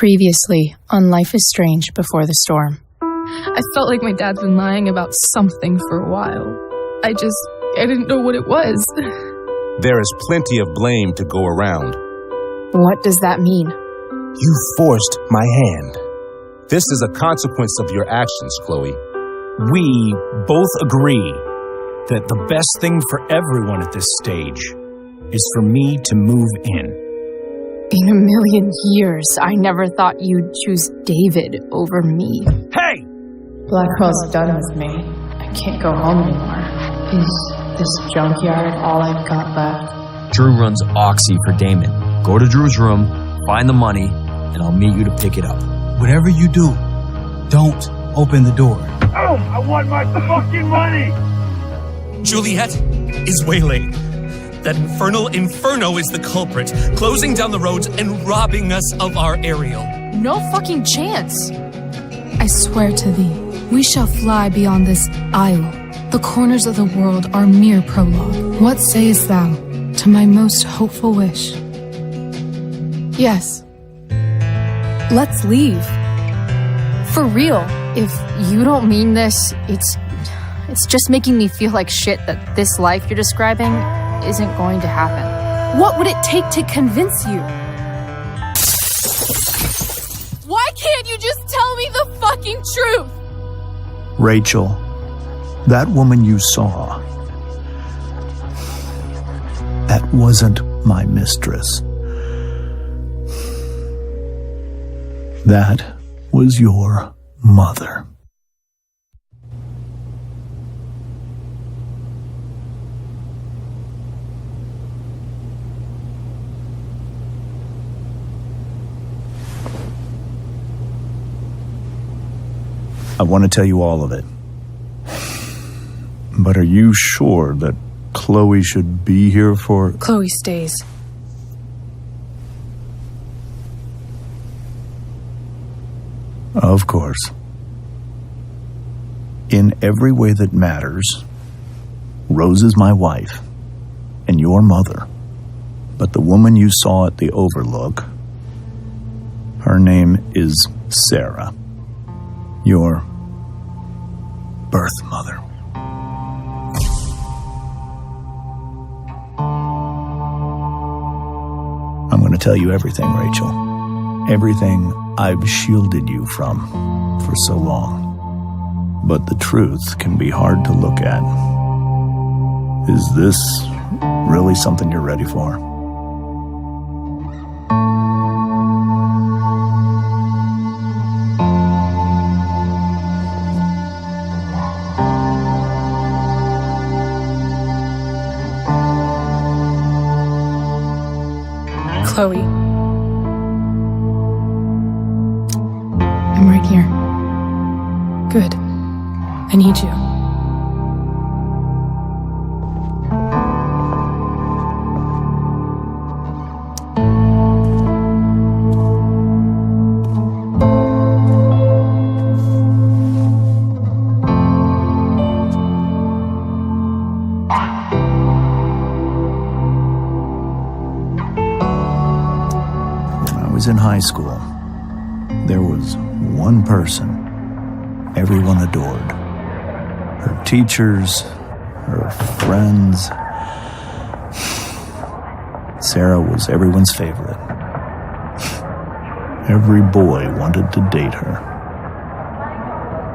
Previously on Life is Strange Before the Storm. I felt like my dad's been lying about something for a while. I didn't know what it was. There is plenty of blame to go around. What does that mean? You forced my hand. This is a consequence of your actions, Chloe. We both agree that the best thing for everyone at this stage is for me to move in. In a million years, I never thought you'd choose David over me. Hey! Blackwell's done with me. I can't go home anymore. Is this junkyard all I've got left? Drew runs Oxy for Damon. Go to Drew's room, find the money, and I'll meet you to pick it up. Whatever you do, don't open the door. Oh, I want my fucking money! Juliet is waylaid. That infernal Inferno is the culprit, closing down the roads and robbing us of our aerial. No fucking chance. I swear to thee, we shall fly beyond this isle. The corners of the world are mere prologue. What sayest thou to my most hopeful wish? Yes. Let's leave. For real. If you don't mean this, it's just making me feel like shit that this life you're describing isn't going to happen. What would it take to convince you? Why can't you just tell me the fucking truth? Rachel, that woman you saw, that wasn't my mistress. That was your mother. I want to tell you all of it. But are you sure that Chloe should be here for... Chloe stays. Of course. In every way that matters, Rose is my wife and your mother. But the woman you saw at the Overlook, her name is Sarah, your birth mother. I'm going to tell you everything, Rachel. Everything I've shielded you from for so long. But the truth can be hard to look at. Is this really something you're ready for? Chloe. I'm right here. Good. I need you. In high school, there was one person everyone adored. Her teachers, her friends. Sarah was everyone's favorite. Every boy wanted to date her.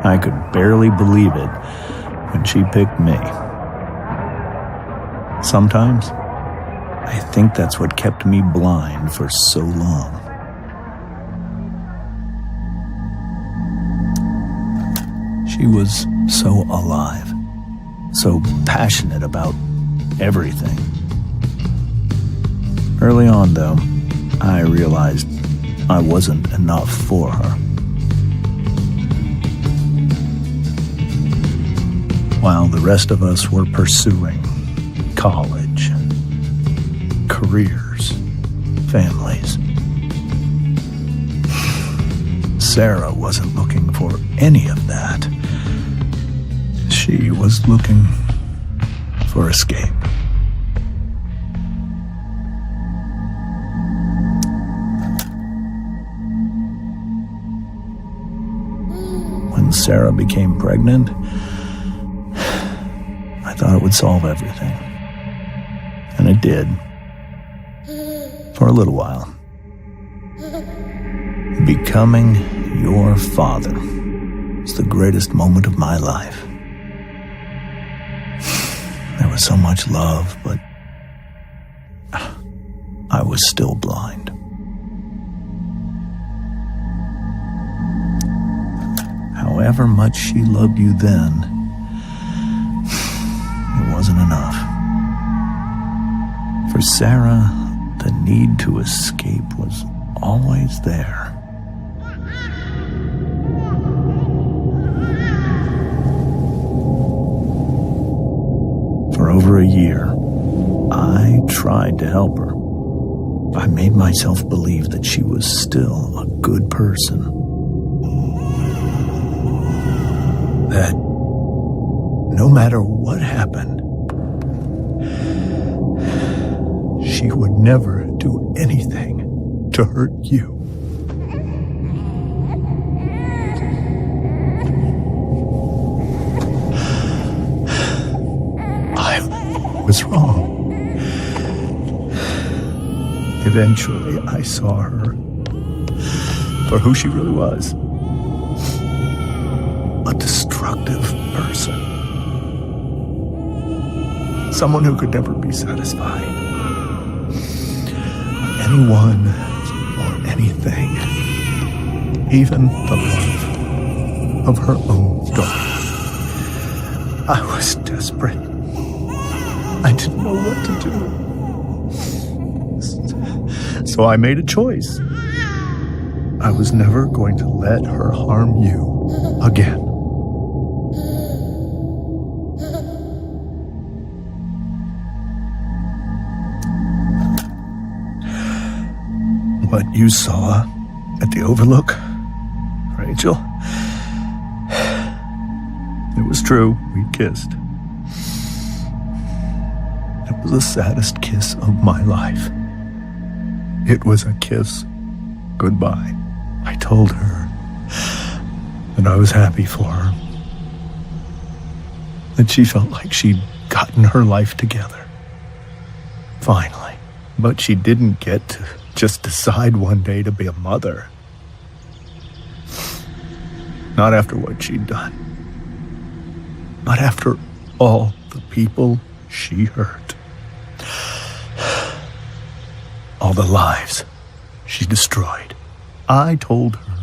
I could barely believe it when she picked me. Sometimes, I think that's what kept me blind for so long. She was so alive, so passionate about everything. Early on, though, I realized I wasn't enough for her. While the rest of us were pursuing college, careers, families, Sarah wasn't looking for any of that. She was looking for escape. Sarah became pregnant, I thought it would solve everything. And it did. For a little while. Becoming your father was the greatest moment of my life. There was so much love, but I was still blind. However much she loved you then, it wasn't enough. For Sarah, the need to escape was always there. For over a year, I tried to help her. I made myself believe that she was still a good person. That no matter what happened, she would never do anything to hurt you. I was wrong. Eventually, I saw her for who she really was. A destructive person. Someone who could never be satisfied. Anyone or anything. Even the love of her own daughter. I was desperate. I didn't know what to do. So I made a choice. I was never going to let her harm you again. What you saw at the Overlook, Rachel, it was true. We kissed. It was the saddest kiss of my life. It was a kiss goodbye. I told her that I was happy for her. That she felt like she'd gotten her life together. Finally. But she didn't get to just decide one day to be a mother. Not after what she'd done. Not after all the people she hurt. All the lives she destroyed. I told her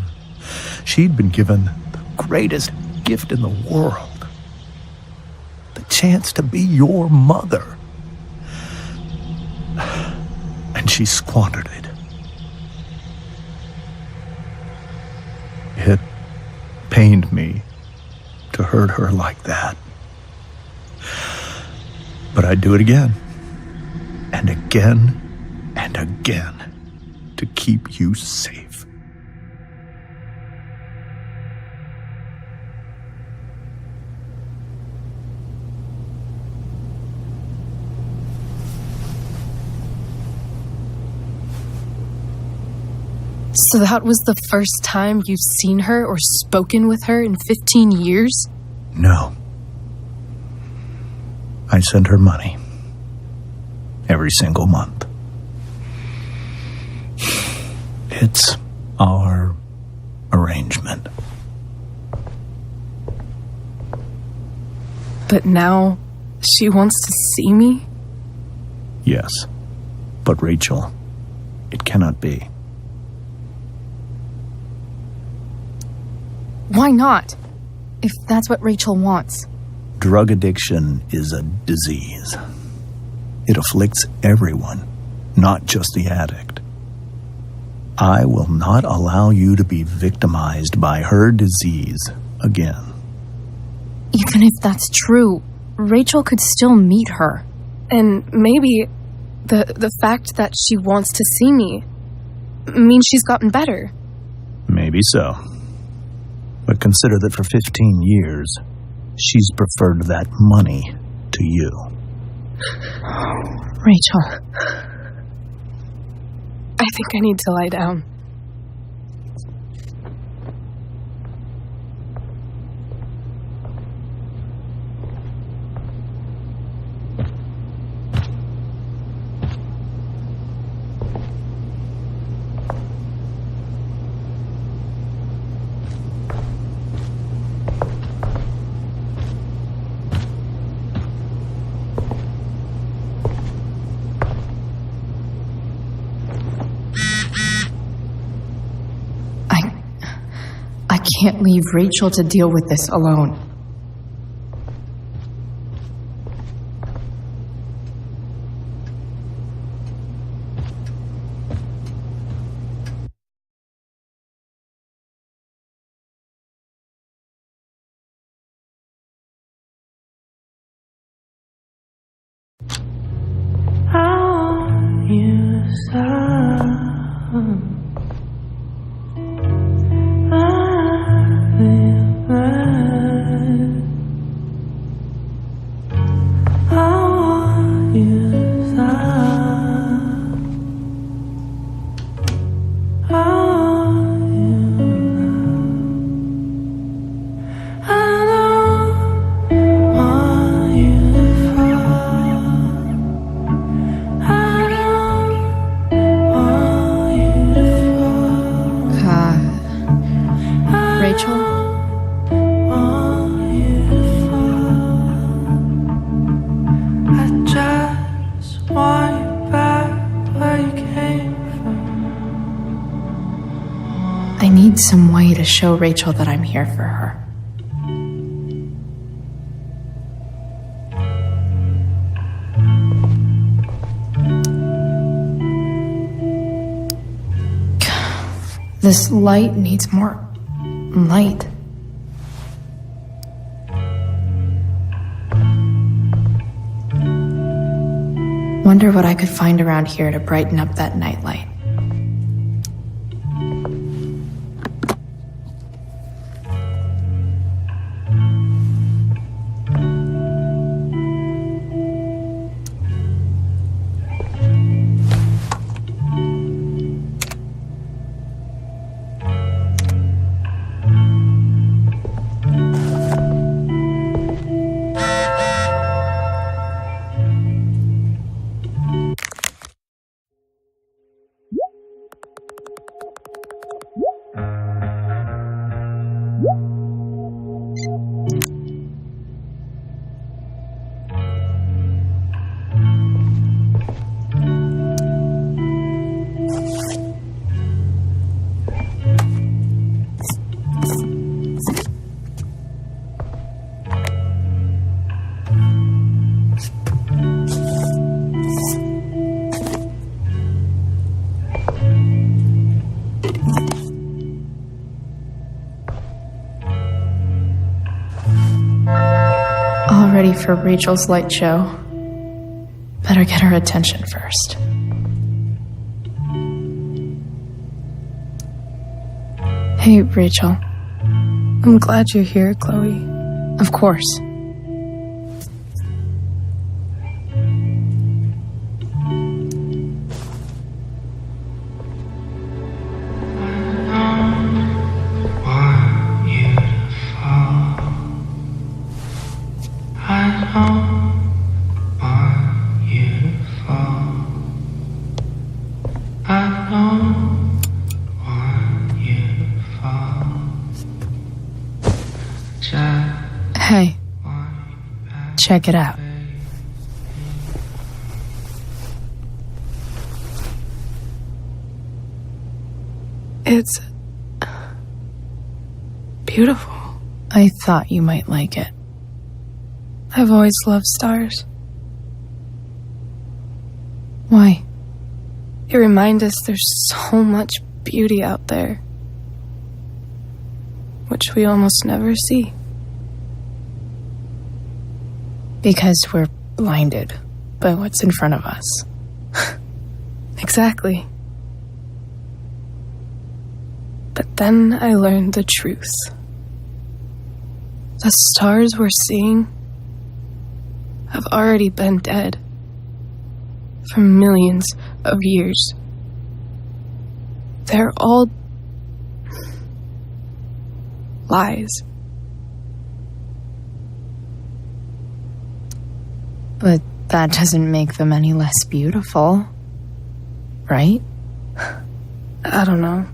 she'd been given the greatest gift in the world. The chance to be your mother. And she squandered it. It pained me to hurt her like that. But I'd do it again. And again. And again. To keep you safe. So that was the first time you've seen her or spoken with her in 15 years? No. I send her money. Every single month. It's our arrangement. But now she wants to see me? Yes. But Rachel, it cannot be. Why not? If that's what Rachel wants. Drug addiction is a disease. It afflicts everyone, not just the addict. I will not allow you to be victimized by her disease again. Even if that's true, Rachel could still meet her. And maybe the fact that she wants to see me means she's gotten better. Maybe so. But consider that for 15 years, she's preferred that money to you. Rachel, I think I need to lie down. I can't leave Rachel to deal with this alone. Rachel? I just want you back where you came from. I need some way to show Rachel that I'm here for her. This light needs more light. Wonder what I could find around here to brighten up that nightlight. All ready for Rachel's light show. Better get her attention first. Hey, Rachel. I'm glad you're here, Chloe. Of course. Hey, check it out. It's beautiful. I thought you might like it. I've always loved stars. Why? They remind us there's so much beauty out there, which we almost never see. Because we're blinded by what's in front of us. Exactly. But then I learned the truth. The stars we're seeing have already been dead for millions of years. They're all lies. But that doesn't make them any less beautiful. right? I don't know.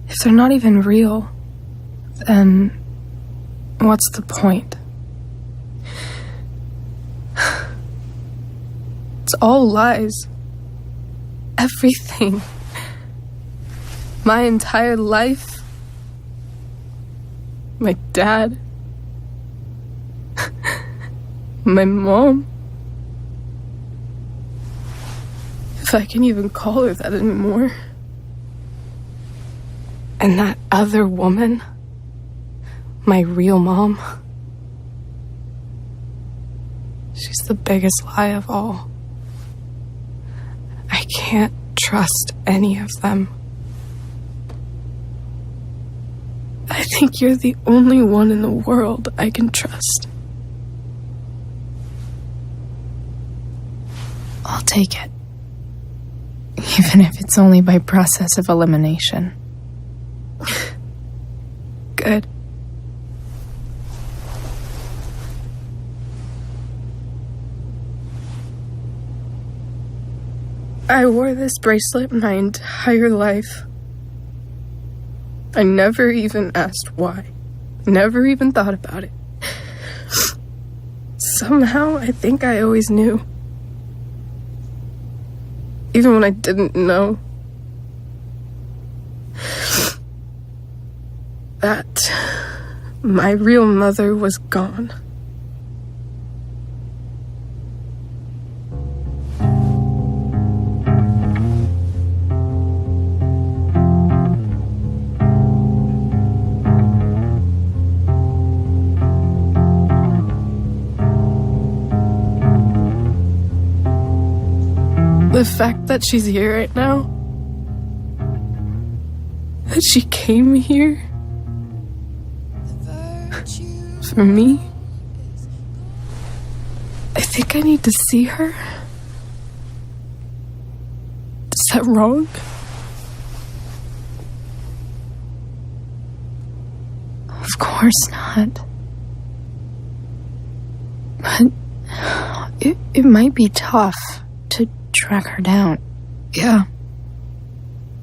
If they're not even real, then what's the point? It's all lies. Everything. My entire life. My dad. My mom. If I can even call her that anymore. And that other woman. My real mom. She's the biggest lie of all. I can't trust any of them. I think you're the only one in the world I can trust. I'll take it. Even if it's only by process of elimination. Good. I wore this bracelet my entire life. I never even asked why. Never even thought about it. Somehow, I think I always knew. Even when I didn't know. That my real mother was gone. The fact that she's here right now, that she came here for me, I think I need to see her. Is that wrong? Of course not. But it might be tough to track her down. Yeah,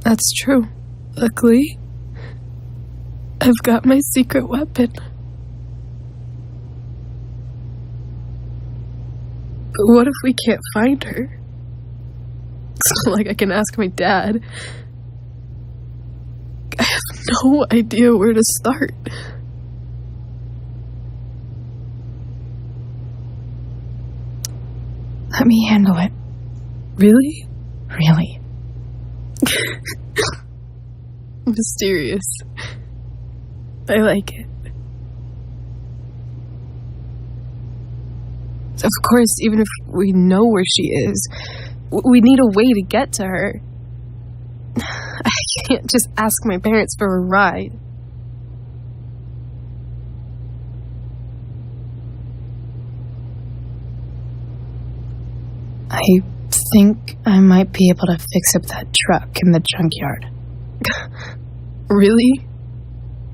that's true. Luckily, I've got my secret weapon. But what if we can't find her? It's not like I can ask my dad. I have no idea where to start. Let me handle it. Really? Really. Mysterious. I like it. Of course, even if we know where she is, we need a way to get to her. I can't just ask my parents for a ride. I think I might be able to fix up that truck in the junkyard. Really?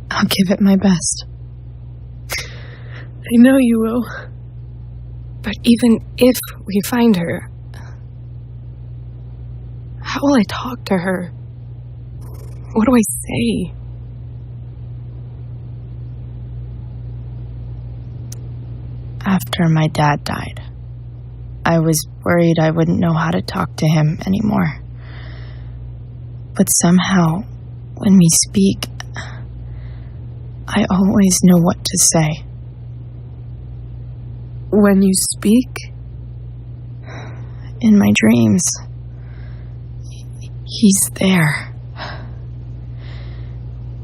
I'll give it my best. I know you will. But even if we find her, how will I talk to her? What do I say? After my dad died, I was worried I wouldn't know how to talk to him anymore. But somehow, when we speak, I always know what to say. When you speak? In my dreams, he's there.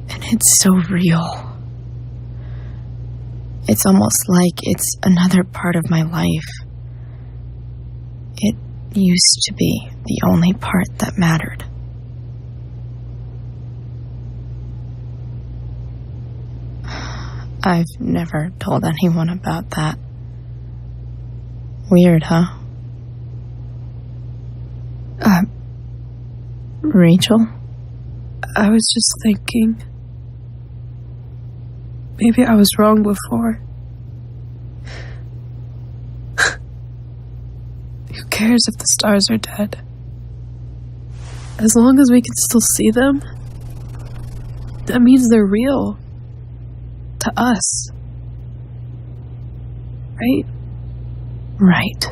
And it's so real. It's almost like it's another part of my life. It used to be the only part that mattered. I've never told anyone about that. Weird, huh? Rachel? I was just thinking. Maybe I was wrong before. Who cares if the stars are dead? As long as we can still see them, that means they're real. To us. Right? Right.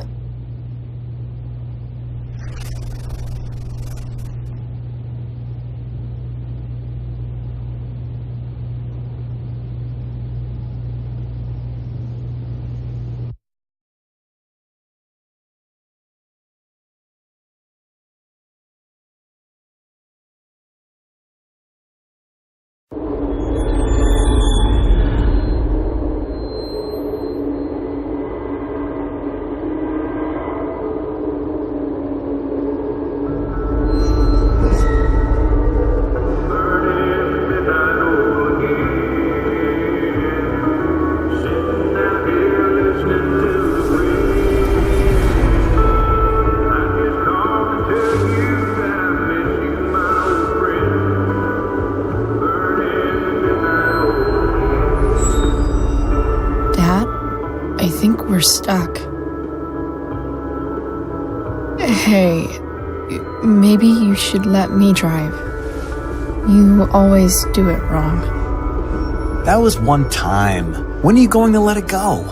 I think we're stuck. Hey, maybe you should let me drive. You always do it wrong. That was one time. When are you going to let it go?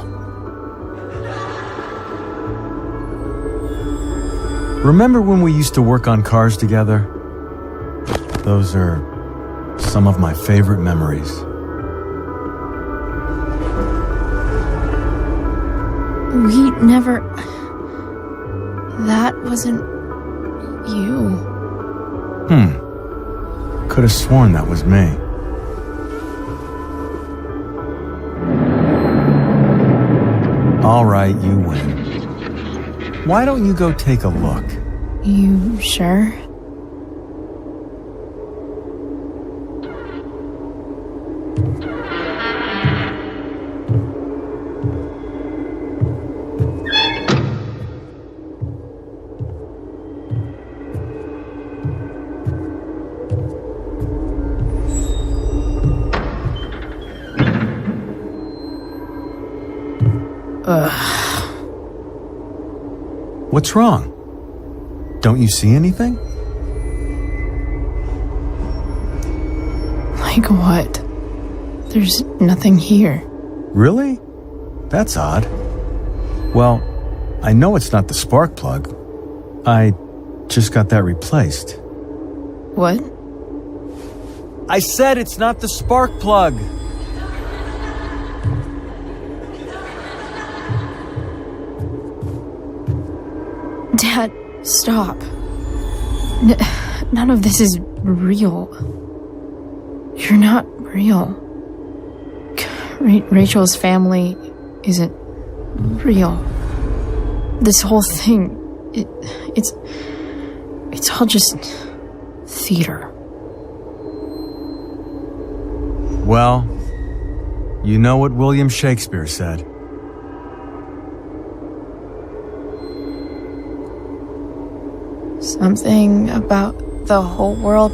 Remember when we used to work on cars together? Those are some of my favorite memories. We never... That wasn't... you. Could have sworn that was me. All right, you win. Why don't you go take a look? You sure? What's wrong? Don't you see anything? Like what? There's nothing here. Really? That's odd. Well, I know it's not the spark plug. I just got that replaced. What? I said it's not the spark plug! Dad, stop. None of this is real. You're not real. Rachel's family isn't real. This whole thing, it's all just theater. Well, you know what William Shakespeare said. Something about the whole world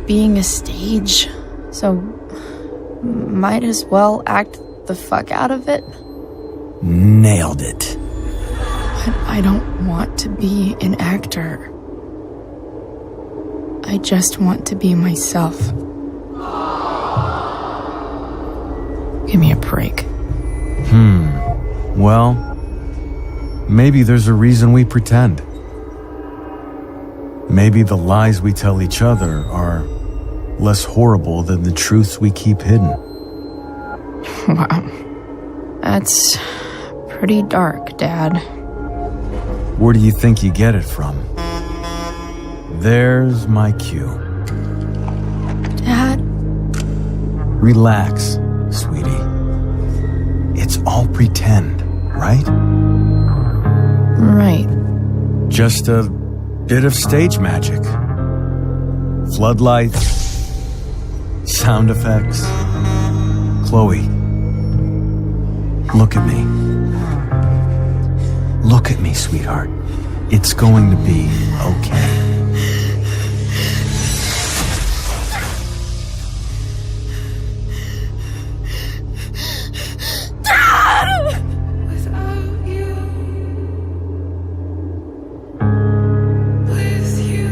being a stage, so might as well act the fuck out of it. Nailed it. But I don't want to be an actor. I just want to be myself. Give me a break. Well, maybe there's a reason we pretend. Maybe the lies we tell each other are less horrible than the truths we keep hidden. Wow. That's pretty dark, Dad. Where do you think you get it from? There's my cue. Dad? Relax, sweetie. It's all pretend, right? Right. Just a bit of stage magic. Floodlights, sound effects. Chloe, look at me. Look at me, sweetheart. It's going to be okay. Without you, with you,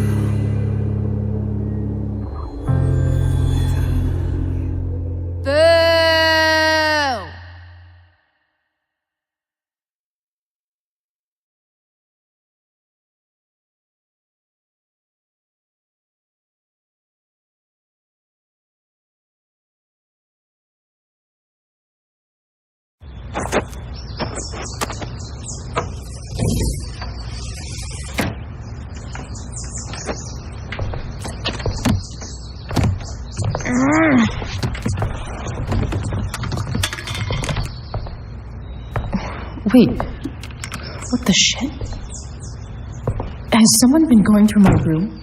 Wait, what the shit? Has someone been going through my room?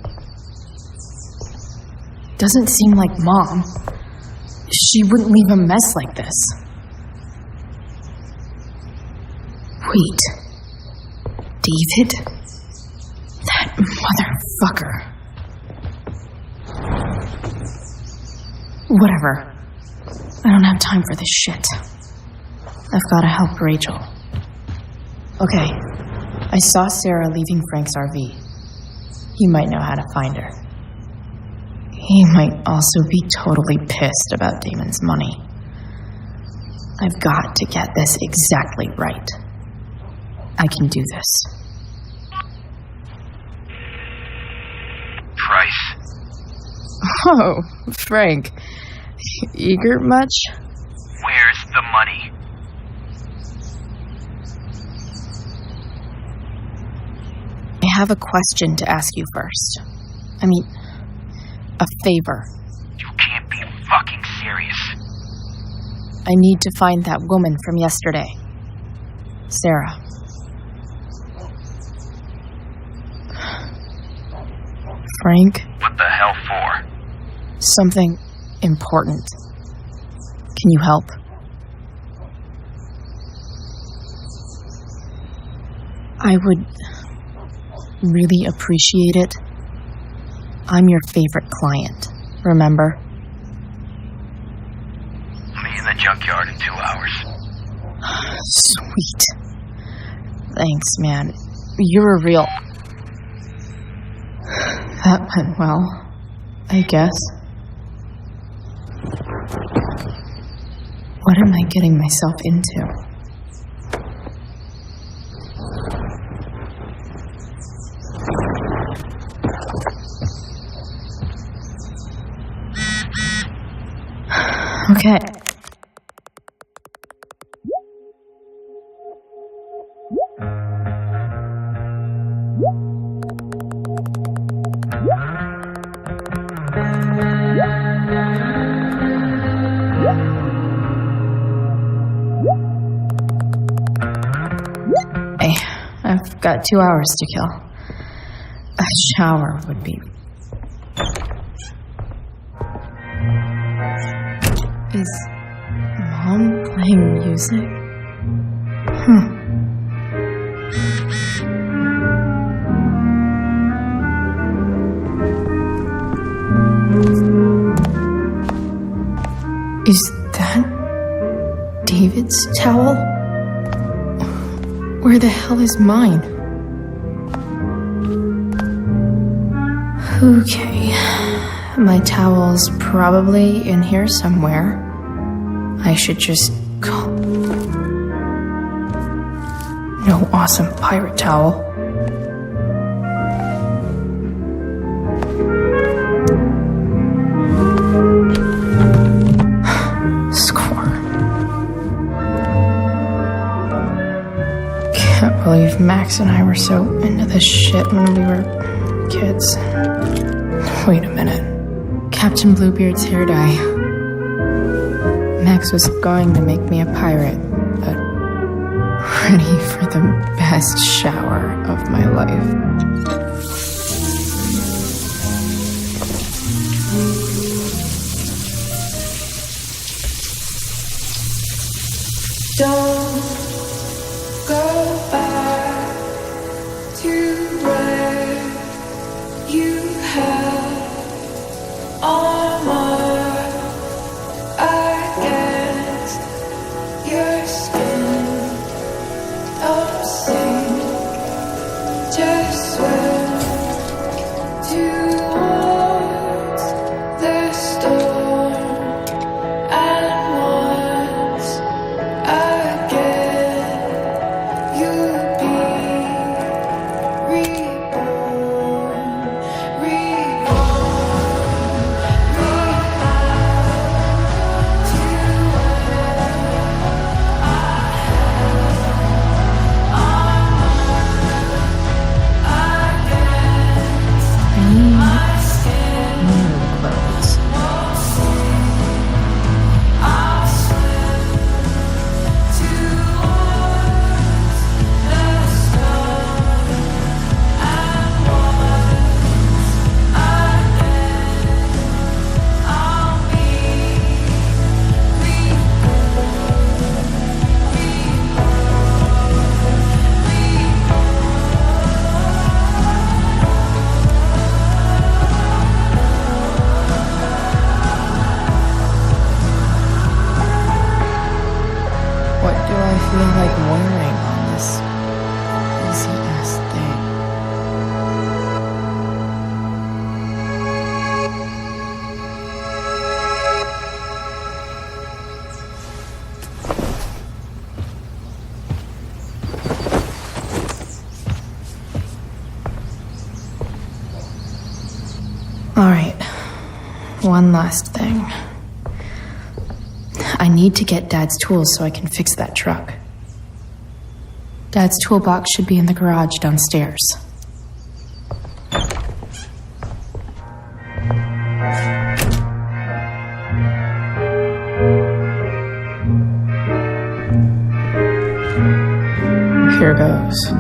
Doesn't seem like Mom. She wouldn't leave a mess like this. Wait. David? That motherfucker. Whatever. I don't have time for this shit. I've got to help Rachel. Okay. I saw Sarah leaving Frank's RV. He might know how to find her. He might also be totally pissed about Damon's money. I've got to get this exactly right. I can do this. Price. Oh, Frank. Eager much? Where's the money? I have a question to ask you first. I mean, a favor. You can't be fucking serious. I need to find that woman from yesterday. Sarah. Frank? What the hell for? Something important. Can you help? I would really appreciate it. I'm your favorite client, remember? Meet in the junkyard in 2 hours. Sweet. Thanks, man. You're a real... That went well, I guess. What am I getting myself into? Okay. Hey, I've got 2 hours to kill. A shower would be... Is Mom playing music? Is that David's towel? Where the hell is mine? Okay. My towel's probably in here somewhere. I should just call. No awesome pirate towel. Score. Can't believe Max and I were so into this shit when we were kids. Wait a minute. Captain Bluebeard's hair dye. Max was going to make me a pirate, but ready for the best shower of my life. Don't go back to where you had armor against your skin. Don't sing, just Alright, one last thing. I need to get Dad's tools so I can fix that truck. Dad's toolbox should be in the garage downstairs. Here goes.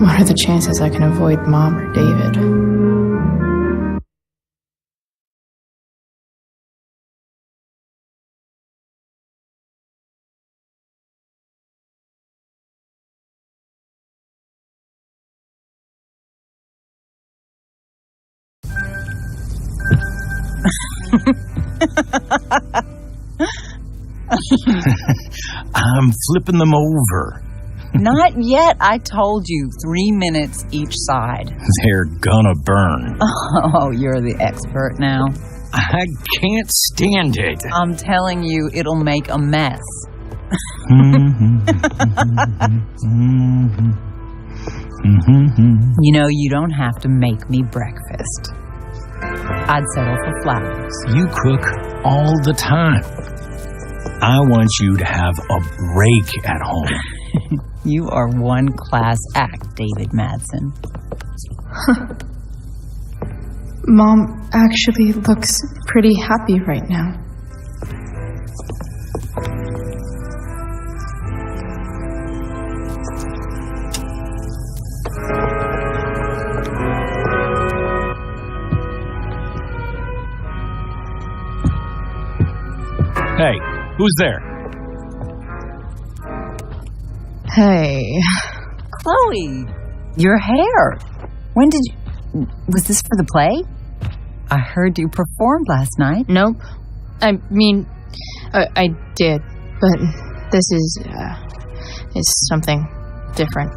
What are the chances I can avoid Mom or David? I'm flipping them over. Not yet. I told you 3 minutes each side. They're gonna burn. Oh, you're the expert now. I can't stand it. I'm telling you, it'll make a mess. You know, you don't have to make me breakfast. I'd settle for flowers. You cook all the time. I want you to have a break at home. You are one class act, David Madsen. Mom actually looks pretty happy right now. Hey, who's there? Hey. Chloe, your hair. When did you... Was this for the play? I heard you performed last night. Nope. I mean, I did, but this is something different.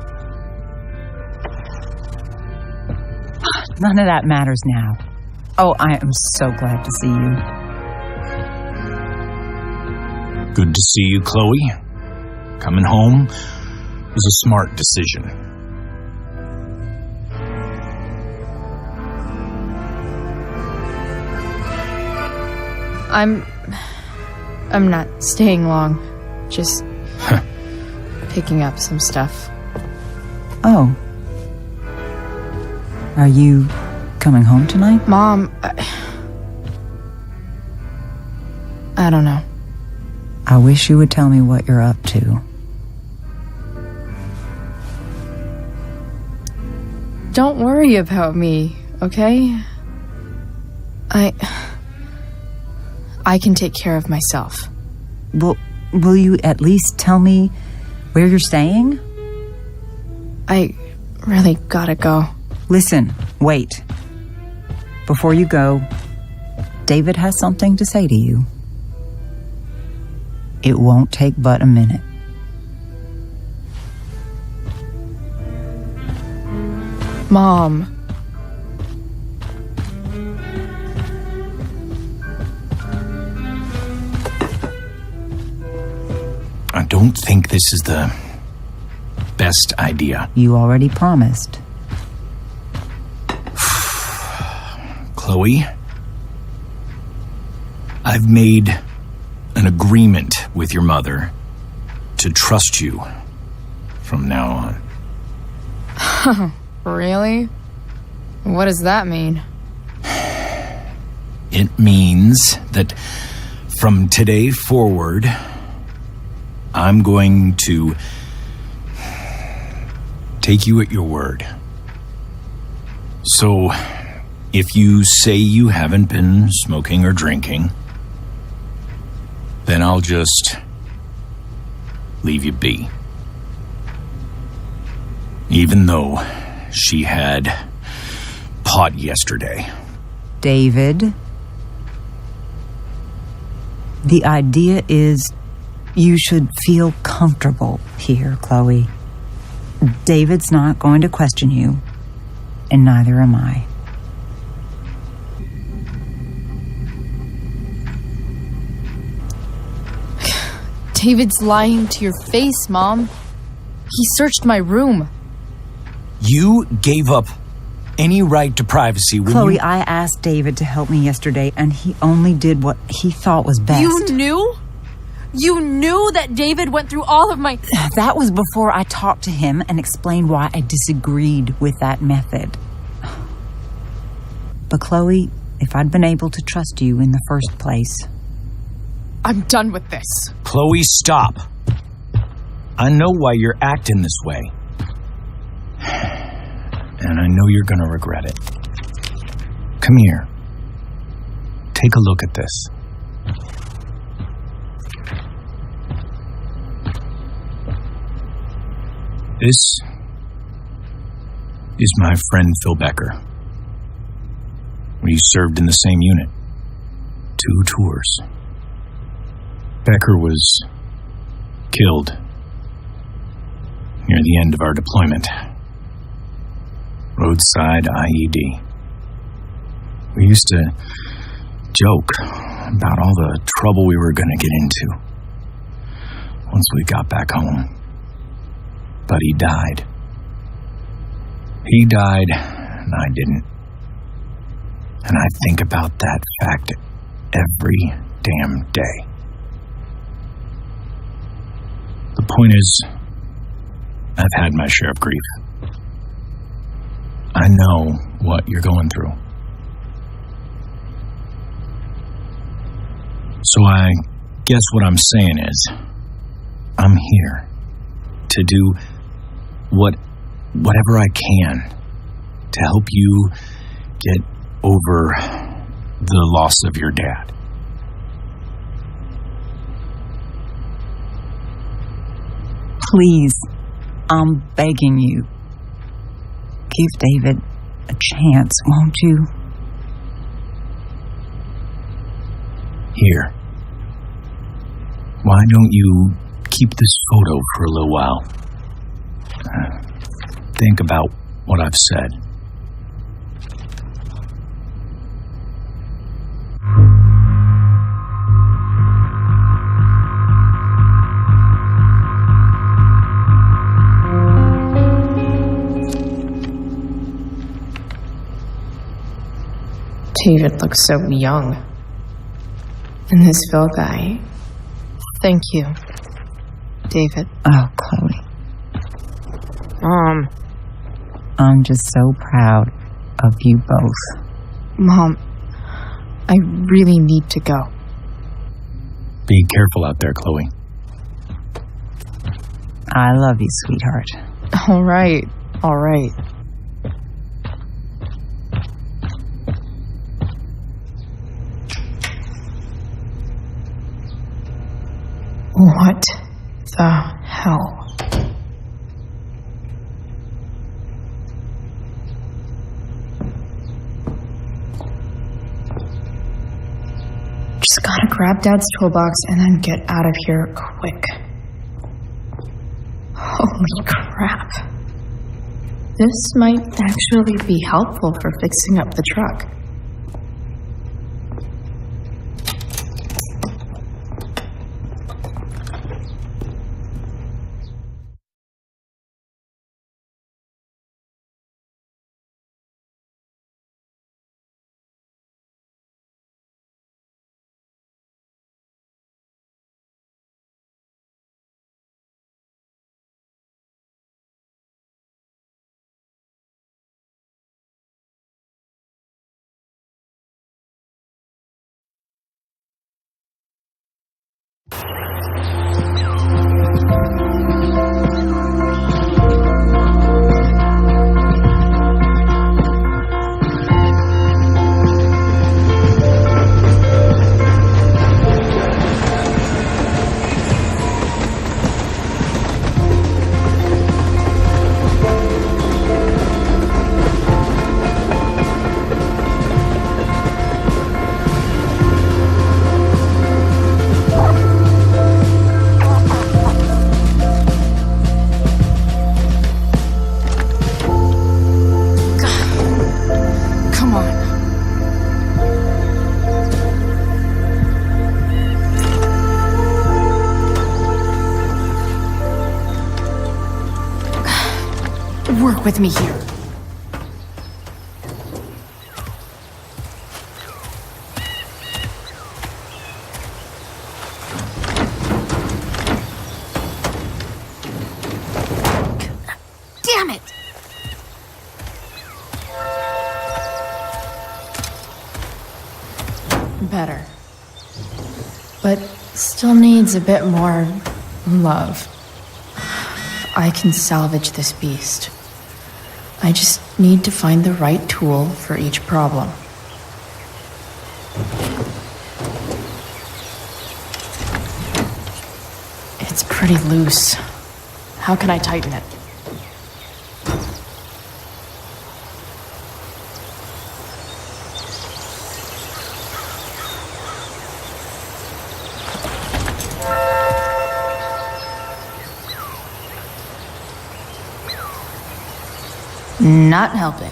None of that matters now. Oh, I am so glad to see you. Good to see you, Chloe. Coming home was a smart decision. I'm not staying long. Just picking up some stuff. Oh. Are you coming home tonight? Mom, I don't know. I wish you would tell me what you're up to. Don't worry about me, okay? I can take care of myself. Will you at least tell me where you're staying? I really gotta go. Listen, wait. Before you go, David has something to say to you. It won't take but a minute. Mom. I don't think this is the best idea. You already promised. Chloe, I've made an agreement with your mother to trust you from now on. Really? What does that mean? It means that from today forward, I'm going to take you at your word. So, if you say you haven't been smoking or drinking, then I'll just leave you be. Even though she had pot yesterday. David, the idea is you should feel comfortable here, Chloe. David's not going to question you, and neither am I. David's lying to your face, Mom. He searched my room. You gave up any right to privacy when Chloe, you... I asked David to help me yesterday, and he only did what he thought was best. You knew? You knew that David went through all of my... That was before I talked to him and explained why I disagreed with that method. But Chloe, if I'd been able to trust you in the first place... I'm done with this. Chloe, stop. I know why you're acting this way. And I know you're gonna regret it. Come here. Take a look at this. This is my friend Phil Becker. We served in the same unit. 2 tours. Becker was killed near the end of our deployment. Roadside IED. We used to joke about all the trouble we were going to get into once we got back home. But he died. He died, and I didn't. And I think about that fact every damn day. The point is, I've had my share of grief. I know what you're going through. So I guess what I'm saying is, I'm here to do whatever I can to help you get over the loss of your dad. Please, I'm begging you. Give David a chance, won't you? Here. Why don't you keep this photo for a little while? Think about what I've said. David looks so young. And this Phil guy. Thank you, David. Oh, Chloe. Mom. I'm just so proud of you both. Mom, I really need to go. Be careful out there, Chloe. I love you, sweetheart. All right. What the hell? Just gotta grab Dad's toolbox and then get out of here quick. Holy crap. This might actually be helpful for fixing up the truck. Work with me here. Better. But still needs a bit more love. I can salvage this beast. I just need to find the right tool for each problem. It's pretty loose. How can I tighten it? Not helping.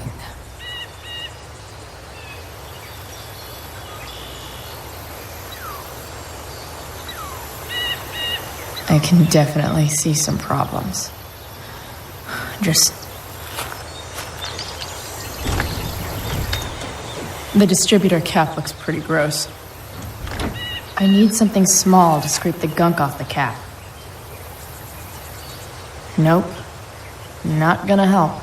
I can definitely see some problems. The distributor cap looks pretty gross. I need something small to scrape the gunk off the cap. Nope. Not gonna help.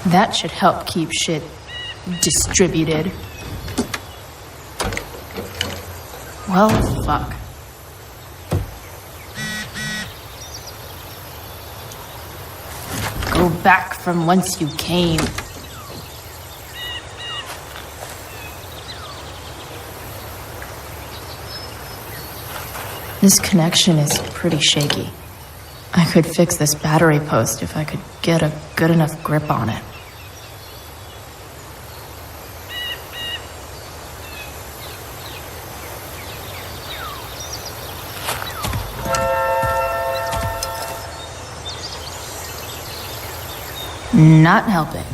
That should help keep shit distributed. Well, fuck. Go back from whence you came. This connection is pretty shaky. I could fix this battery post if I could get a good enough grip on it. Not helping.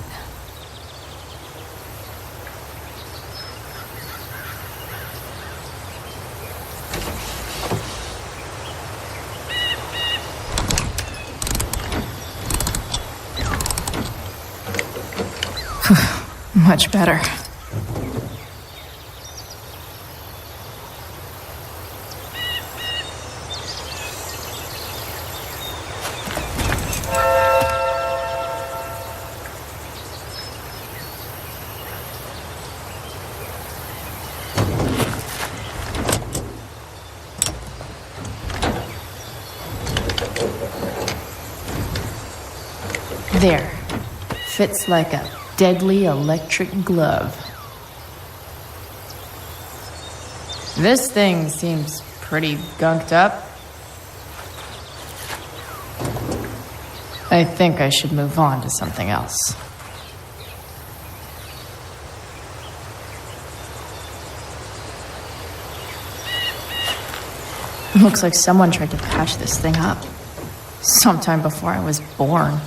Much better. There. Fits like a deadly electric glove. This thing seems pretty gunked up. I think I should move on to something else. Looks like someone tried to patch this thing up sometime before I was born.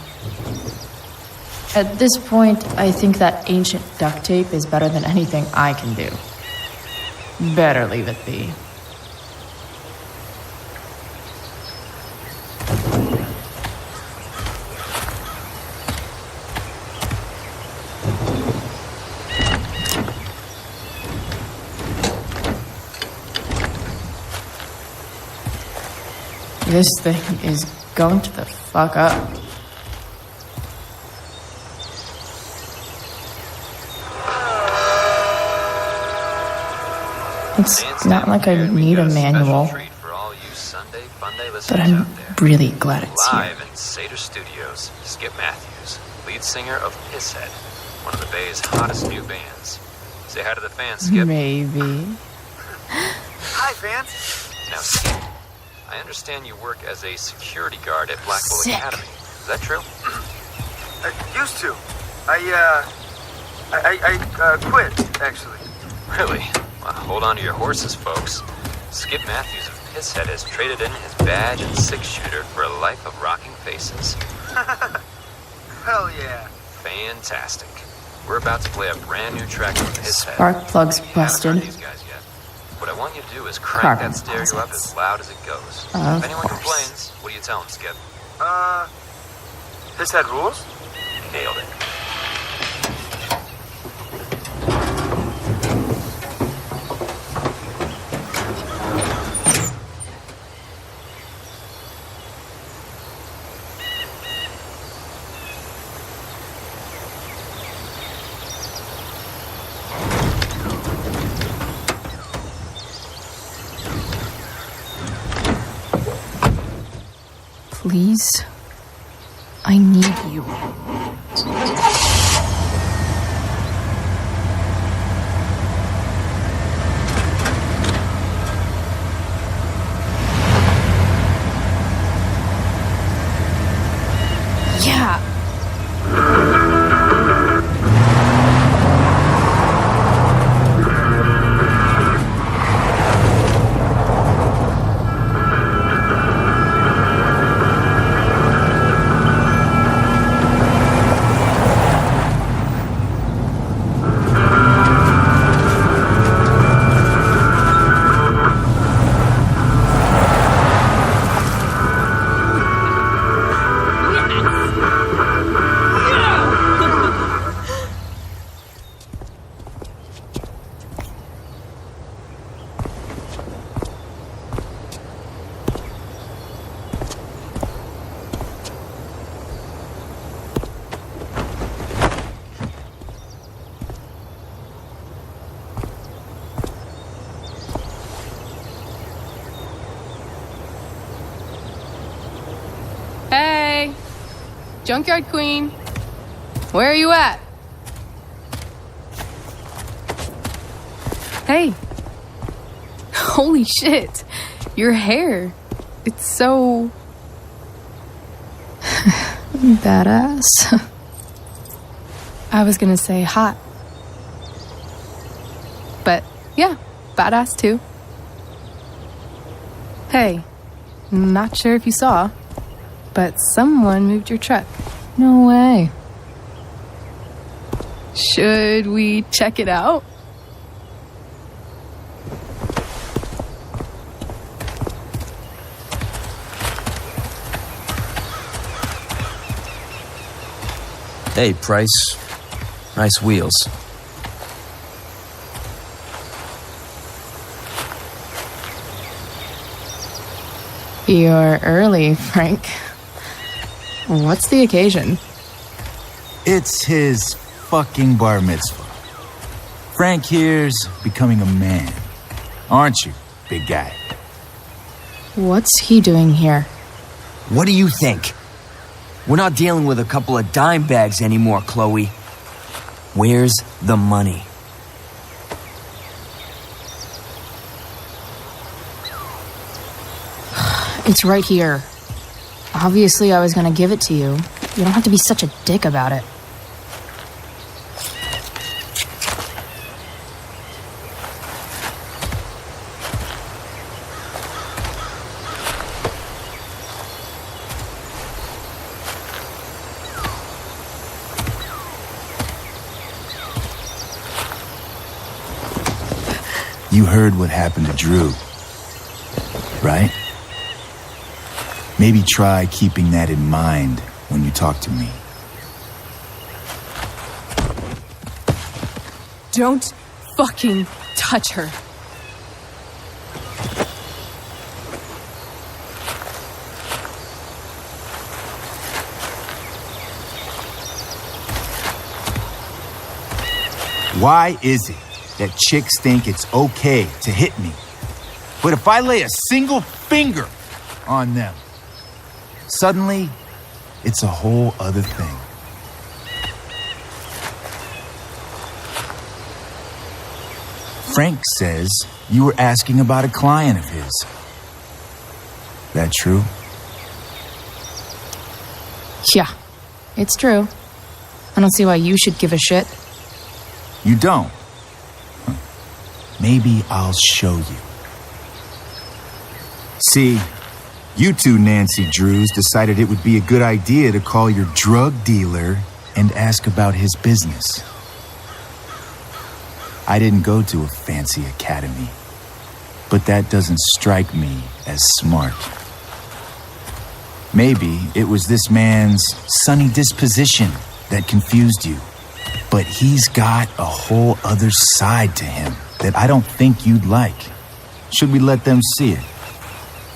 At this point, I think that ancient duct tape is better than anything I can do. Better leave it be. This thing is going to the fuck up. It's not like I need a manual, but I'm really glad it's here. Live in Seder Studios, Skip Matthews, lead singer of Pisshead, one of the Bay's hottest new bands. Say hi to the fans, Skip. Maybe. Hi, fans. Now, Skip, I understand you work as a security guard at Blackwell Academy. Is that true? I used to. I quit, actually. Really? Well, hold on to your horses, folks. Skip Matthews of Pisshead has traded in his badge and six-shooter for a life of rocking faces. Hell yeah. Fantastic. We're about to play a brand new track from Pisshead. Spark plug's busted. These guys yet. What I want you to do is crank Carbon that stereo up deposits. as loud as it goes. Of If anyone course. complains, what do you tell them, Skip? This had rules? Nailed it. Please, I need you. Yeah. Hey! Junkyard Queen! Where are you at? Hey! Holy shit! Your hair! It's so... Badass. I was gonna say hot. But yeah, badass too. Hey, not sure if you saw, but someone moved your truck. No way. Should we check it out? Hey, Price. Nice wheels. You're early, Frank. What's the occasion? It's his fucking bar mitzvah. Frank here's becoming a man. Aren't you, big guy? What's he doing here? What do you think? We're not dealing with a couple of dime bags anymore, Chloe. Where's the money? It's right here. Obviously, I was gonna give it to you. You don't have to be such a dick about it. You heard what happened to Drew, right? Maybe try keeping that in mind when you talk to me. Don't fucking touch her. Why is it that chicks think it's okay to hit me? But if I lay a single finger on them, suddenly it's a whole other thing. Frank says you were asking about a client of his. That true? Yeah, it's true. I don't see why you should give a shit. You don't? Maybe I'll show you. See, you two Nancy Drews decided it would be a good idea to call your drug dealer and ask about his business. I didn't go to a fancy academy. but that doesn't strike me as smart. Maybe it was this man's sunny disposition that confused you. But he's got a whole other side to him that I don't think you'd like. Should we let them see it?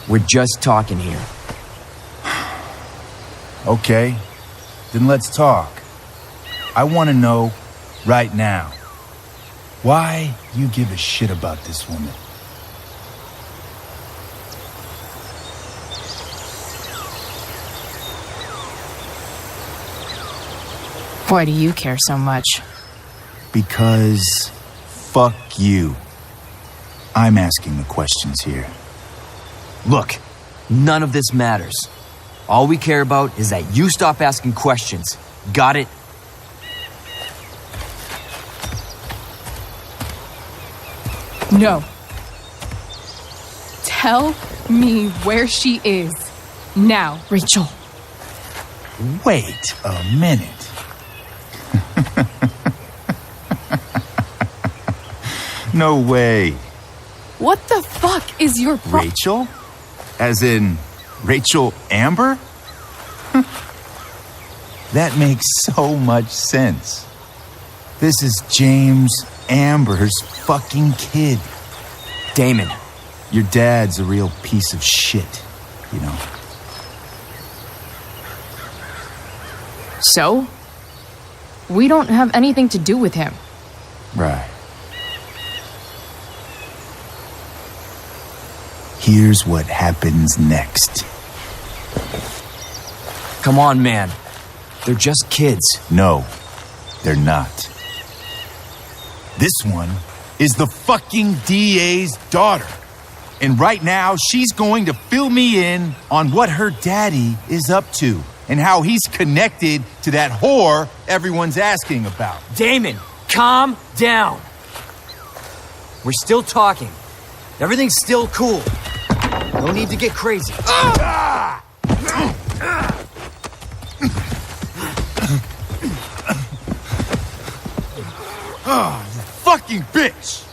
We're just talking here. Okay, then let's talk. I want to know right now why you give a shit about this woman. Why do you care so much? Because fuck you. I'm asking the questions here. Look, none of this matters. All we care about is that you stop asking questions. Got it? No. Tell me where she is. Now. Rachel. Wait a minute. No way. What the fuck is your Rachel? As in Rachel Amber? That makes so much sense. This is James Amber's fucking kid. Damon. Your dad's a real piece of shit, you know. So? We don't have anything to do with him. Right. Here's what happens next. Come on, man. They're just kids. No, they're not. This one is the fucking DA's daughter. And right now, she's going to fill me in on what her daddy is up to and how he's connected to that whore everyone's asking about. Damon, calm down. We're still talking. Everything's still cool. No need to get crazy. Oh, you fucking bitch!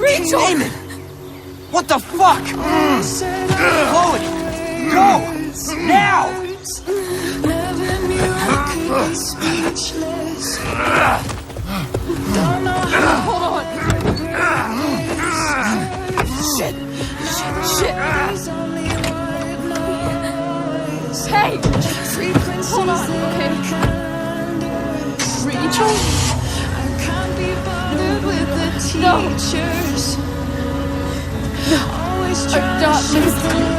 Rachel! Damon! What the fuck? Chloe! Go! Now! Hold on. Shit. Hey! Hold on, okay? Rachel? No! I'm not listening.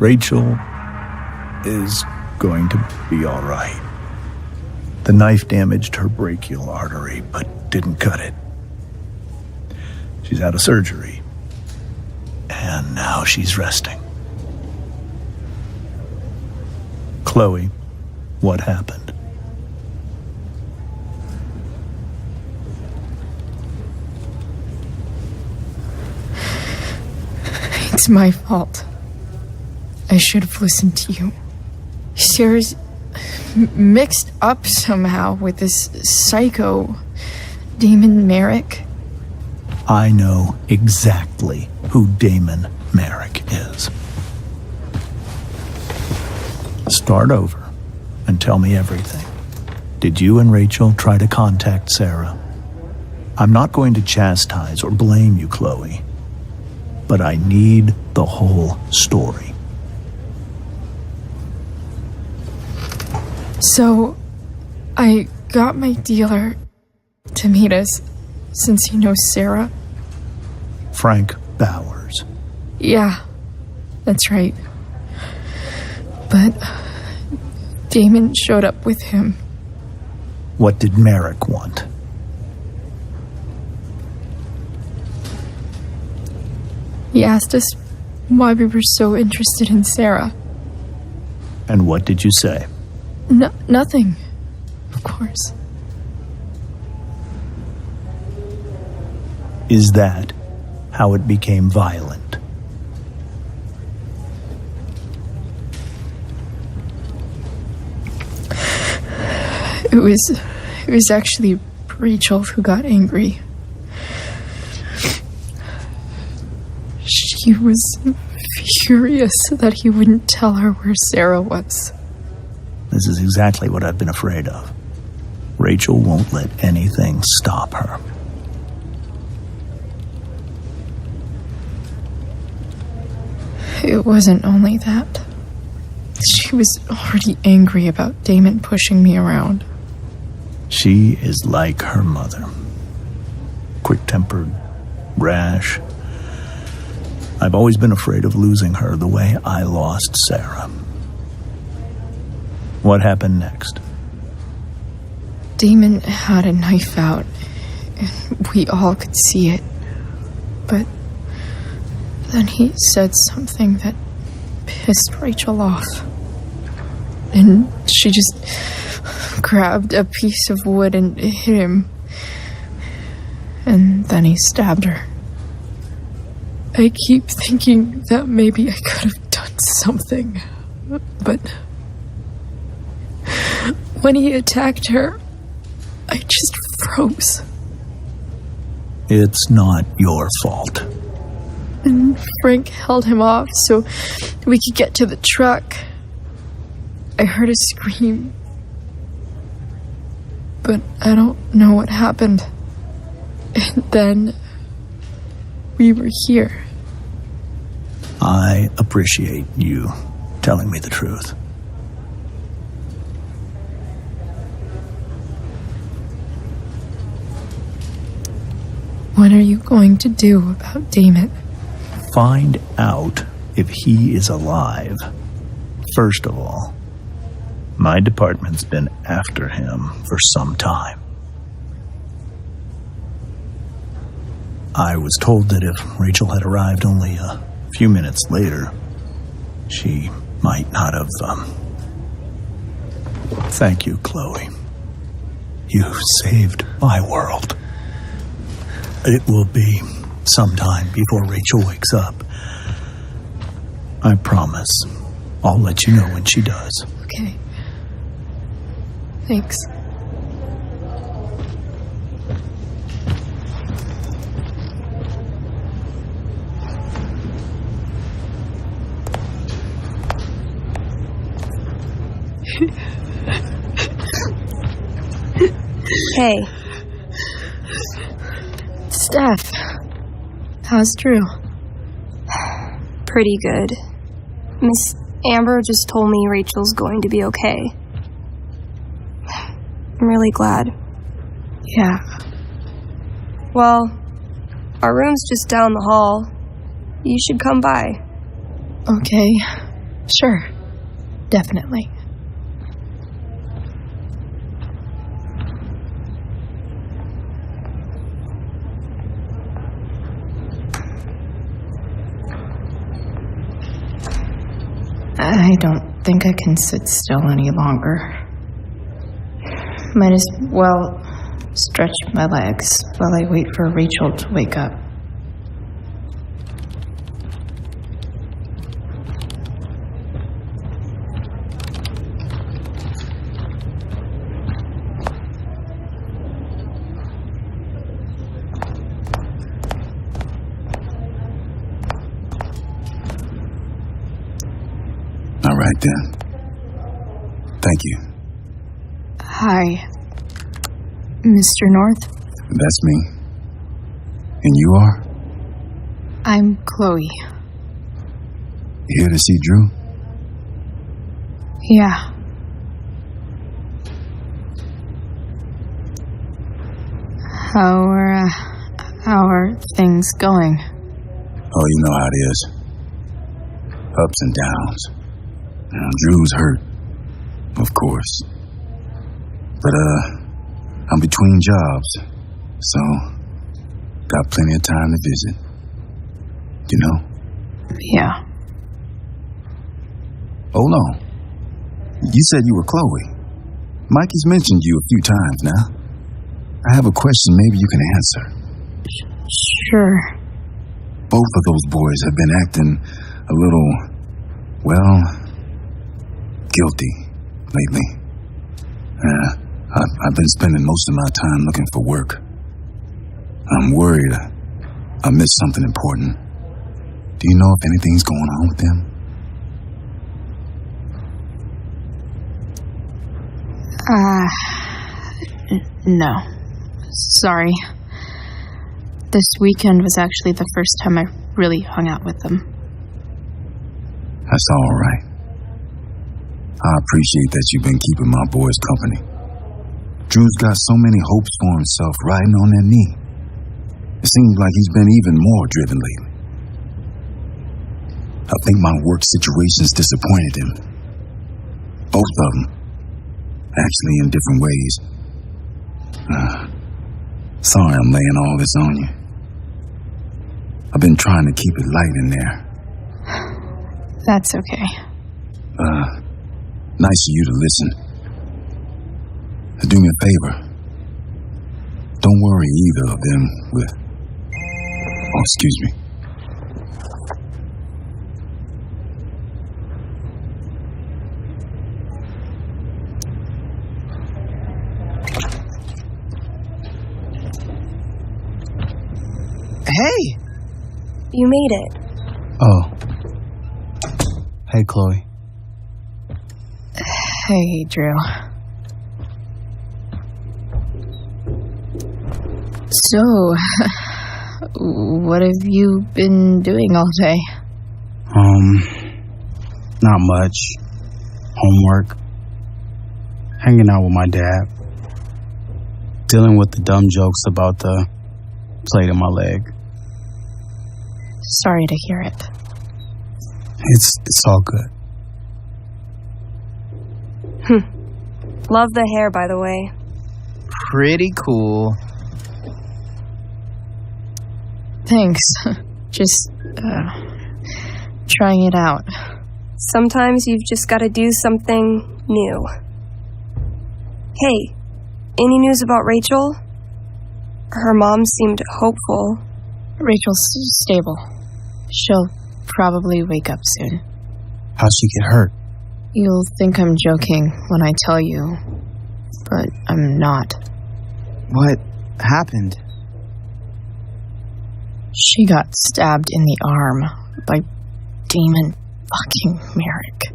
Rachel is going to be all right. The knife damaged her brachial artery, but didn't cut it. She's had a surgery, and now she's resting. Chloe, what happened? It's my fault. I should have listened to you. Sarah's mixed up somehow with this psycho Damon Merrick. I know exactly who Damon Merrick is. Start over and tell me everything. Did you and Rachel try to contact Sarah? I'm not going to chastise or blame you, Chloe, but I need the whole story. So, I got my dealer to meet us, since he knows Sarah. Frank Bowers. Yeah, that's right. But Damon showed up with him. What did Merrick want? He asked us why we were so interested in Sarah. And what did you say? Nothing, of course. Is that how it became violent? It was actually Rachel who got angry. She was furious that he wouldn't tell her where Sarah was. This is exactly what I've been afraid of. Rachel won't let anything stop her. It wasn't only that. She was already angry about Damon pushing me around. She is like her mother. Quick-tempered, rash. I've always been afraid of losing her the way I lost Sarah. What happened next? Damon had a knife out, and we all could see it. But then he said something that pissed Rachel off. And she just grabbed a piece of wood and hit him. And then he stabbed her. I keep thinking that maybe I could have done something, but when he attacked her, I just froze. It's not your fault. And Frank held him off so we could get to the truck. I heard a scream, but I don't know what happened. And then we were here. I appreciate you telling me the truth. What are you going to do about Damon? Find out if he is alive. First of all, my department's been after him for some time. I was told that if Rachel had arrived only a few minutes later, she might not have, Thank you, Chloe. You saved my world. It will be some time before Rachel wakes up. I promise. I'll let you know when she does. Okay. Thanks. Hey. Steph. How's Drew? Pretty good. Miss Amber just told me Rachel's going to be okay. I'm really glad. Yeah. Well, our room's just down the hall. You should come by. Okay. Sure. Definitely. I don't think I can sit still any longer. Might as well stretch my legs while I wait for Rachel to wake up. All right then. Thank you. Hi, Mr. North. That's me. And you are? I'm Chloe. You here to see Drew? Yeah. How are things going? Oh, you know how it is. Ups and downs. Drew's hurt, of course. But, I'm between jobs, so got plenty of time to visit. You know? Yeah. Hold on. You said you were Chloe. Mikey's mentioned you a few times now. I have a question maybe you can answer. Sure. Both of those boys have been acting a little, well, guilty lately. I've been spending most of my time looking for work. I'm worried I missed something important. Do you know if anything's going on with them? No. Sorry. This weekend was actually the first time I really hung out with them. That's all right. I appreciate that you've been keeping my boys company. Drew's got so many hopes for himself riding on that knee. It seems like he's been even more driven lately. I think my work situation's disappointed him. Both of them. Actually in different ways. Sorry I'm laying all this on you. I've been trying to keep it light in there. That's okay. Nice of you to listen. Do me a favor. Don't worry either of them with... Oh, excuse me. Hey! You made it. Oh. Hey, Chloe. Hey, Drew. So, what have you been doing all day? Not much. Homework. Hanging out with my dad. Dealing with the dumb jokes about the plate in my leg. Sorry to hear it. It's all good. Love the hair, by the way. Pretty cool. Thanks. Just, trying it out. Sometimes you've just got to do something new. Hey, any news about Rachel? Her mom seemed hopeful. Rachel's stable. She'll probably wake up soon. How'd she get hurt? You'll think I'm joking when I tell you, but I'm not. What happened? She got stabbed in the arm by Demon fucking Merrick.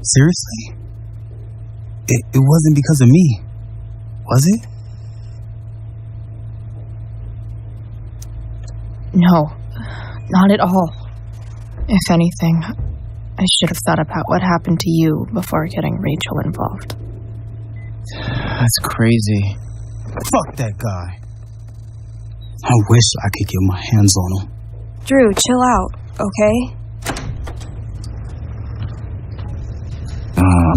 Seriously? It wasn't because of me, was it? No, not at all. If anything, I should have thought about what happened to you before getting Rachel involved. That's crazy. Fuck that guy. I wish I could get my hands on him. Drew, chill out, okay?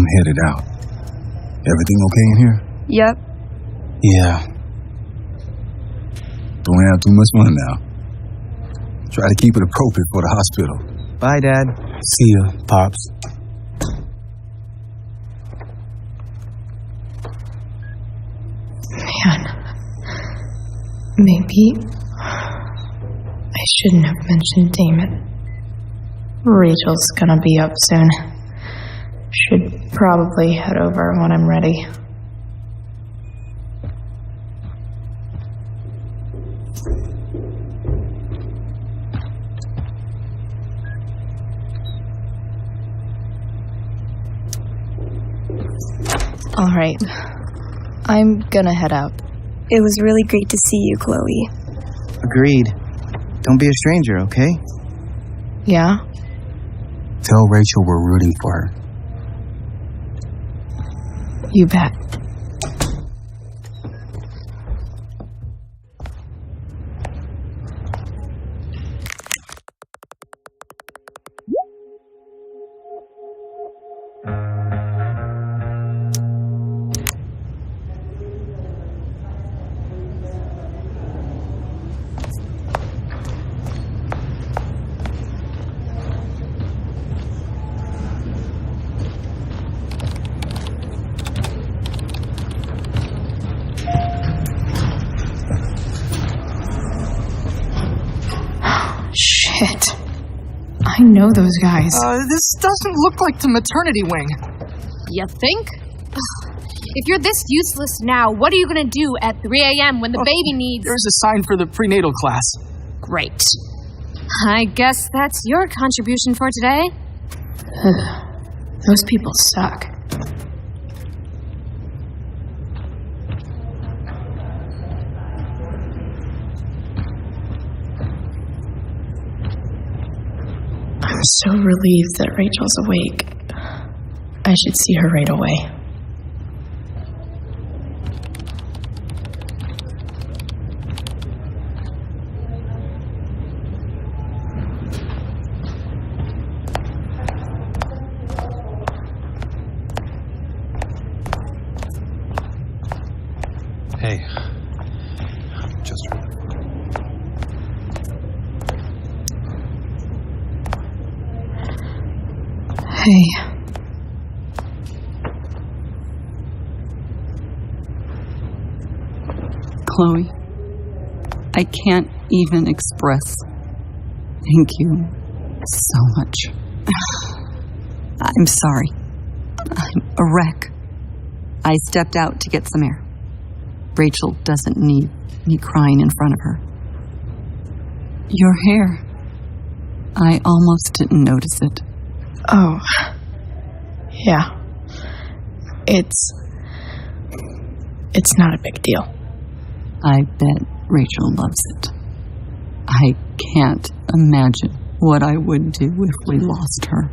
I'm headed out. Everything okay in here? Yep. Yeah. Don't have too much fun now. Try to keep it appropriate for the hospital. Bye, Dad. See you, Pops. Man, maybe I shouldn't have mentioned Damon. Rachel's gonna be up soon. Should probably head over when I'm ready. All right. I'm gonna head out. It was really great to see you, Chloe. Agreed. Don't be a stranger, okay? Yeah? Tell Rachel we're rooting for her. You bet. Shit. I know those guys. This doesn't look like the maternity wing. You think? If you're this useless now, what are you gonna do at 3 a.m. when the baby needs... There's a sign for the prenatal class. Great. I guess that's your contribution for today. Those people suck. I'm so relieved that Rachel's awake. I should see her right away. Hey. Just Hey. Chloe, I can't even express thank you so much. I'm sorry. I'm a wreck. I stepped out to get some air. Rachel doesn't need me crying in front of her. Your hair. I almost didn't notice it. Oh. Yeah. It's not a big deal. I bet Rachel loves it. I can't imagine what I would do if we lost her.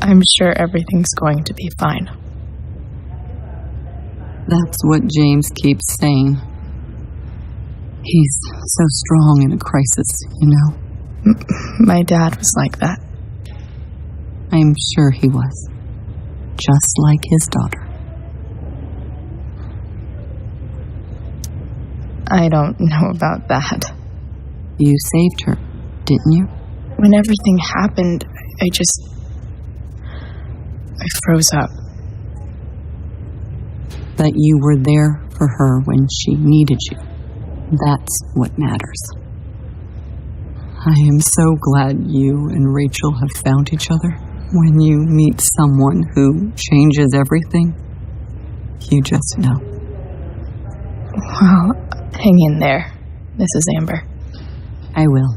I'm sure everything's going to be fine. That's what James keeps saying. He's so strong in a crisis, you know. My dad was like that. I'm sure he was. Just like his daughter. I don't know about that. You saved her, didn't you? When everything happened, I froze up. That you were there for her when she needed you. That's what matters. I am so glad you and Rachel have found each other. When you meet someone who changes everything, you just know. Well, hang in there, Mrs. Amber. I will.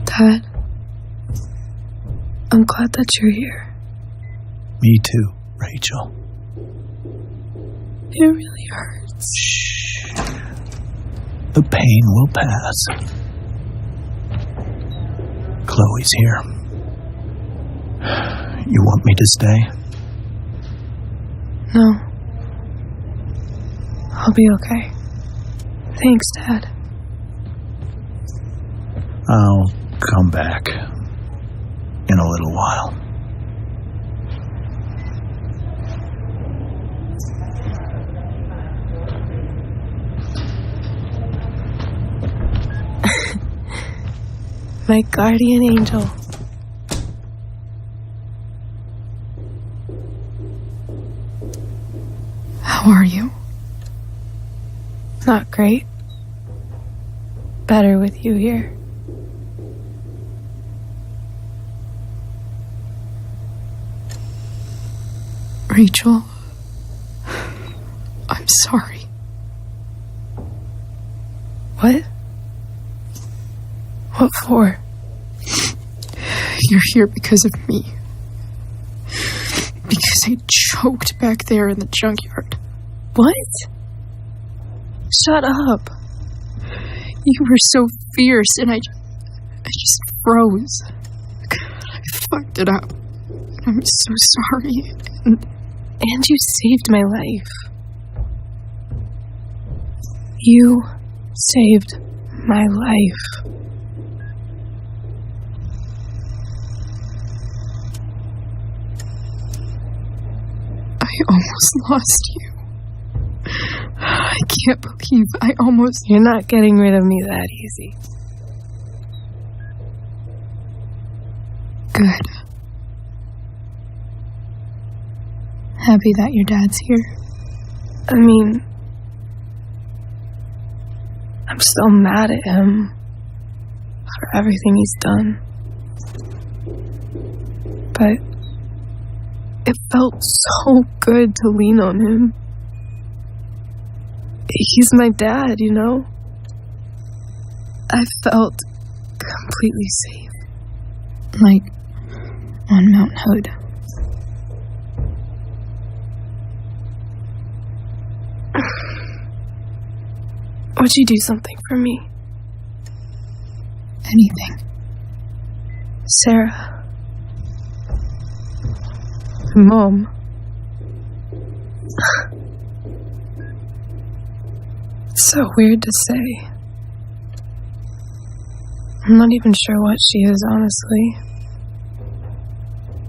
Dad, I'm glad that you're here. Me too, Rachel. It really hurts. Shh. The pain will pass. Chloe's here. You want me to stay? No. I'll be okay. Thanks, Dad. I'll come back in a little while. My guardian angel. How are you? Not great. Better with you here. Rachel, I'm sorry. What? What for? You're here because of me. Because I choked back there in the junkyard. What? Shut up. You were so fierce and I just froze. I fucked it up. I'm so sorry. And you saved my life. You saved my life. I almost lost you. I can't believe I almost... You're not getting rid of me that easy. Good. Happy that your dad's here. I mean, I'm still mad at him for everything he's done. But it felt so good to lean on him. He's my dad, you know? I felt completely safe. Like on Mount Hood. Would you do something for me? Anything. Sarah. Mom. It's so weird to say. I'm not even sure what she is, honestly.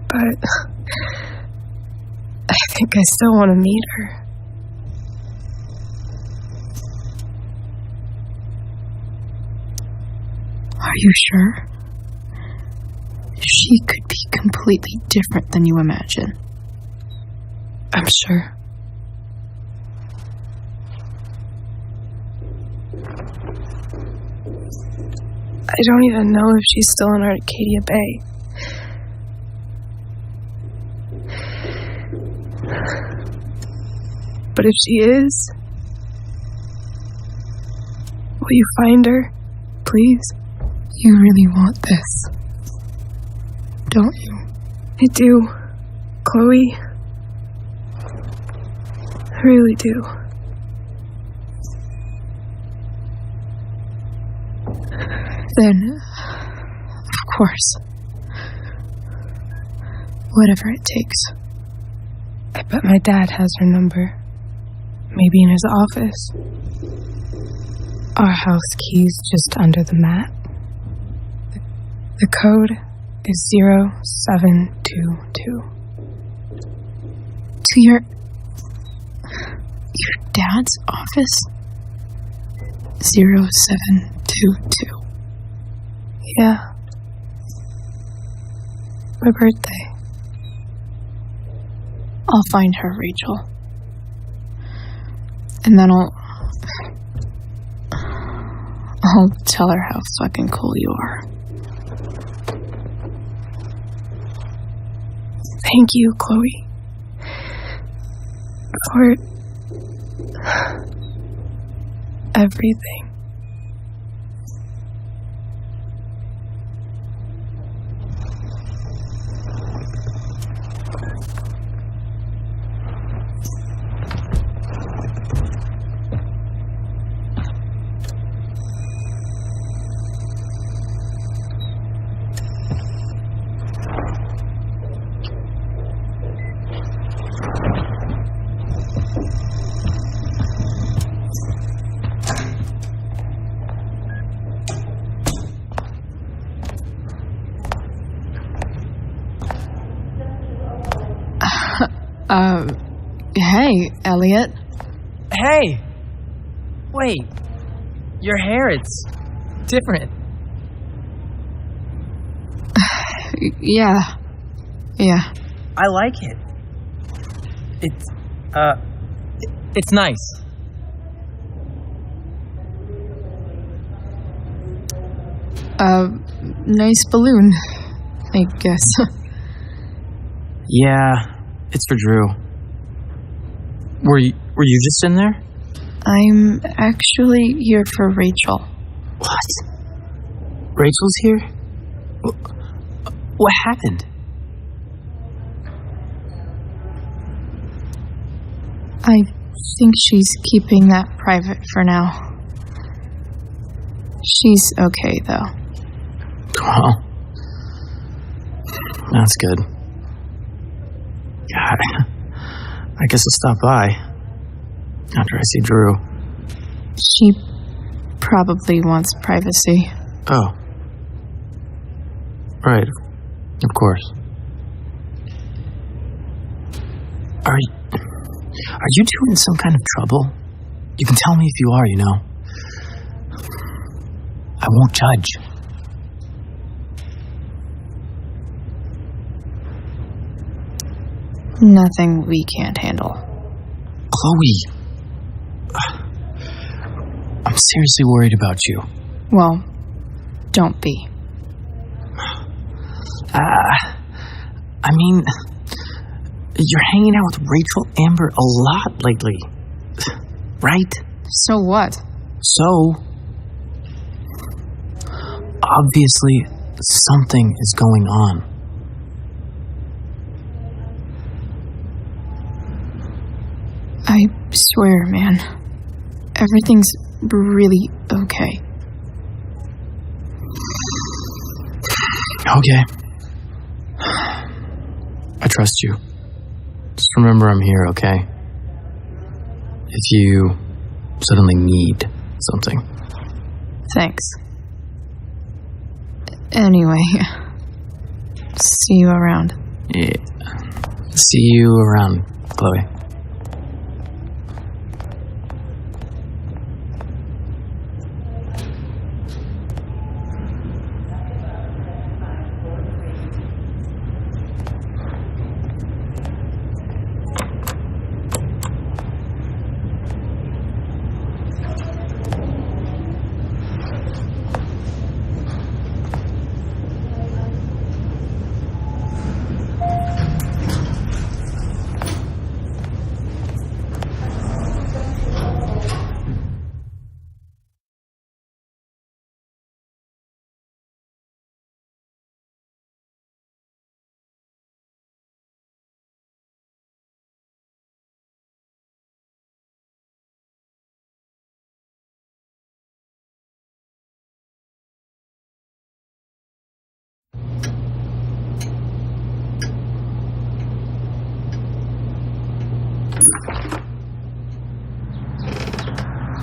But I think I still want to meet her. Are you sure? She could be completely different than you imagine. I'm sure. I don't even know if she's still in Arcadia Bay. But if she is, will you find her, please? You really want this, don't you? I do, Chloe. I really do. Then, of course, whatever it takes. I bet my dad has her number. Maybe in his office. Our house key's just under the mat. The code is 0722. To your dad's office? 0722. Yeah. My birthday. I'll find her, Rachel. And then I'll tell her how fucking cool you are. Thank you, Chloe. For everything. Hey, Elliot. Hey! Wait. Your hair, it's different. Yeah. I like it. It's nice. Nice balloon, I guess. Yeah, it's for Drew. Were you just in there? I'm actually here for Rachel. What? Rachel's here? What happened? I think she's keeping that private for now. She's okay, though. Well, that's good. God, I guess I'll stop by after I see Drew. She probably wants privacy. Oh. Right. Of course. Are you two in some kind of trouble? You can tell me if you are, you know. I won't judge. Nothing we can't handle. Chloe! I'm seriously worried about you. Well, don't be. I mean, you're hanging out with Rachel Amber a lot lately. Right? So what? So, obviously, something is going on. I swear, man. Everything's really okay. Okay. I trust you. Just remember I'm here, okay? If you suddenly need something. Thanks. Anyway, see you around. Yeah. See you around, Chloe.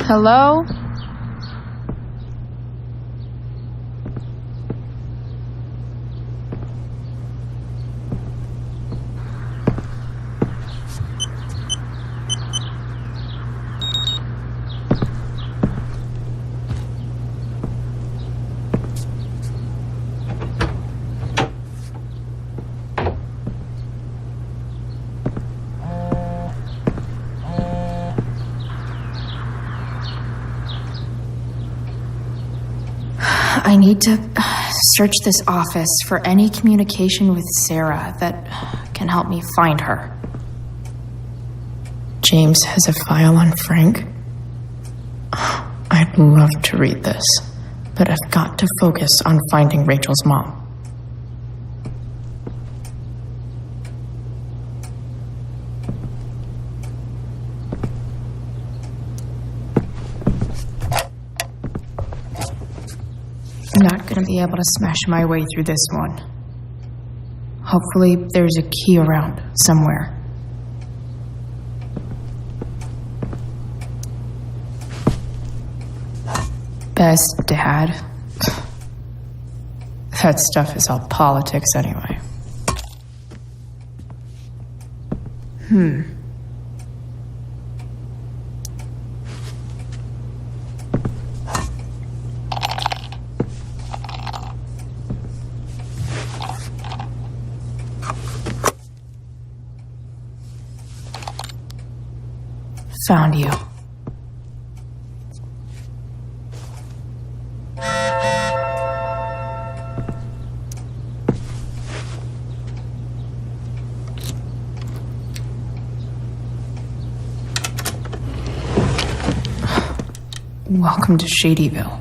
Hello? I need to search this office for any communication with Sarah that can help me find her. James has a file on Frank. I'd love to read this, but I've got to focus on finding Rachel's mom. I'm not going to be able to smash my way through this one. Hopefully, there's a key around somewhere. Best dad. That stuff is all politics anyway. Found you. Welcome to Shadyville.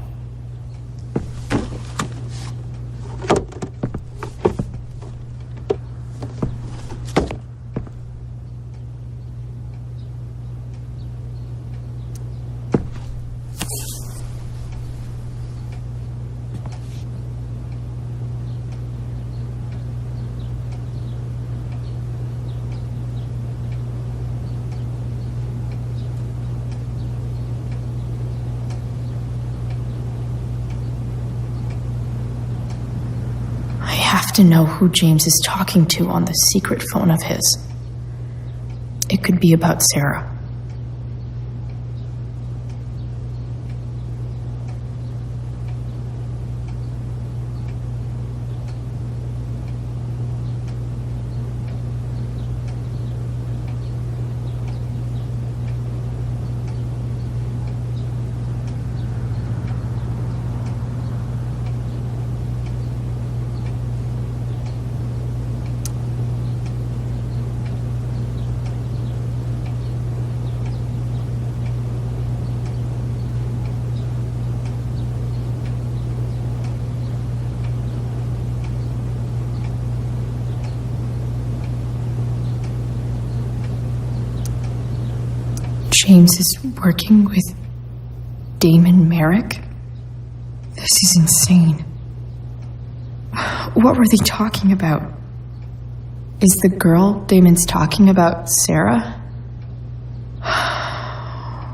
To know who James is talking to on the secret phone of his. It could be about Sarah. James is working with Damon Merrick? This is insane. What were they talking about? Is the girl Damon's talking about Sarah?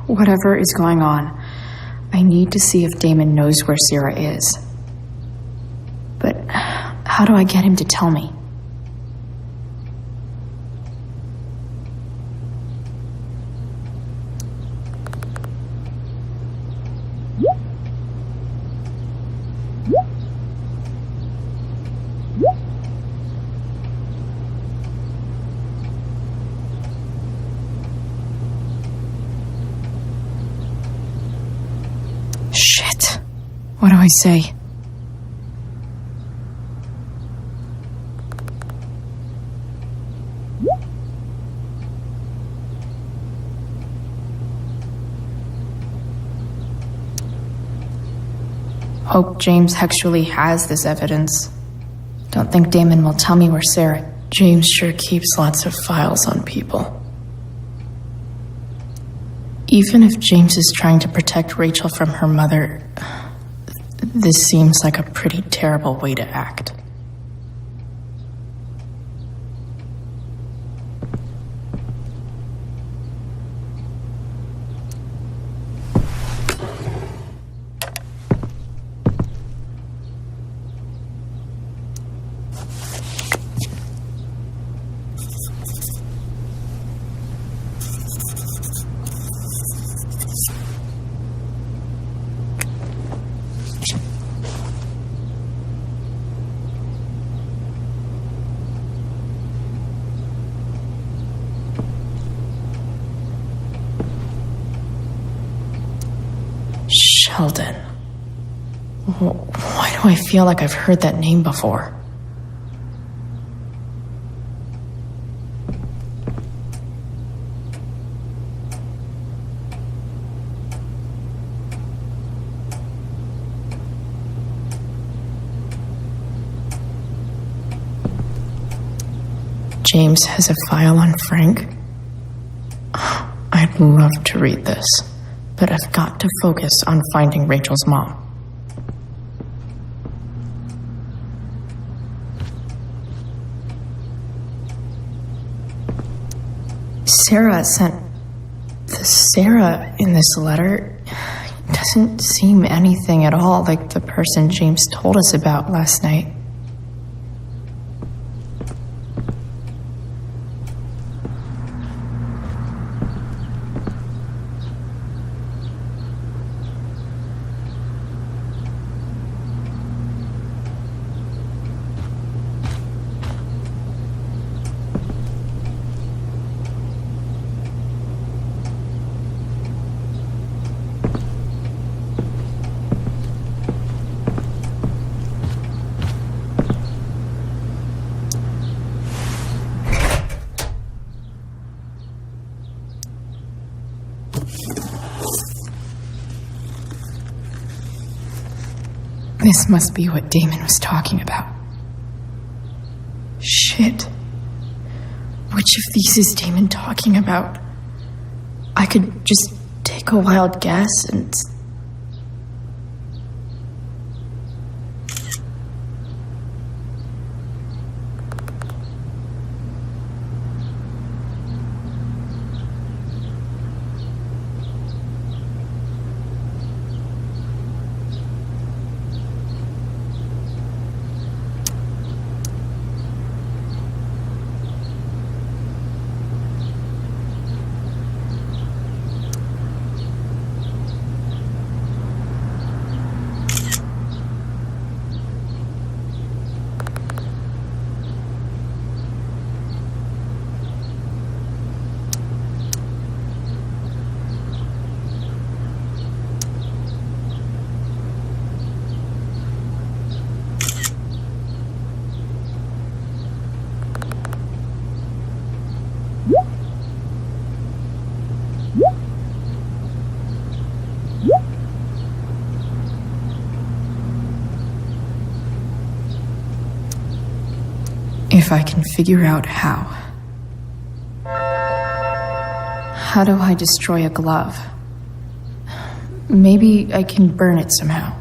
Whatever is going on, I need to see if Damon knows where Sarah is. But how do I get him to tell me? Shit. What do I say? Hope James actually has this evidence. Don't think Damon will tell me where Sarah... James sure keeps lots of files on people. Even if James is trying to protect Rachel from her mother, this seems like a pretty terrible way to act. Sheldon. Why do I feel like I've heard that name before? James has a file on Frank? I'd love to read this. But I've got to focus on finding Rachel's mom. Sarah sent... The Sarah in this letter doesn't seem anything at all like the person James told us about last night. This must be what Damon was talking about. Shit. Which of these is Damon talking about? I could just take a wild guess and... If I can figure out how. How do I destroy a glove? Maybe I can burn it somehow.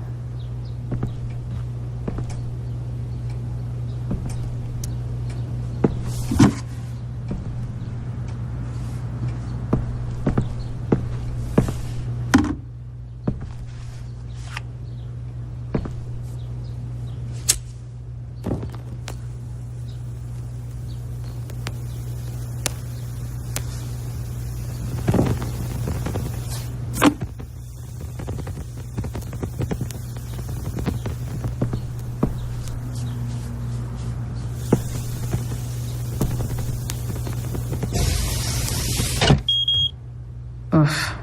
Oof.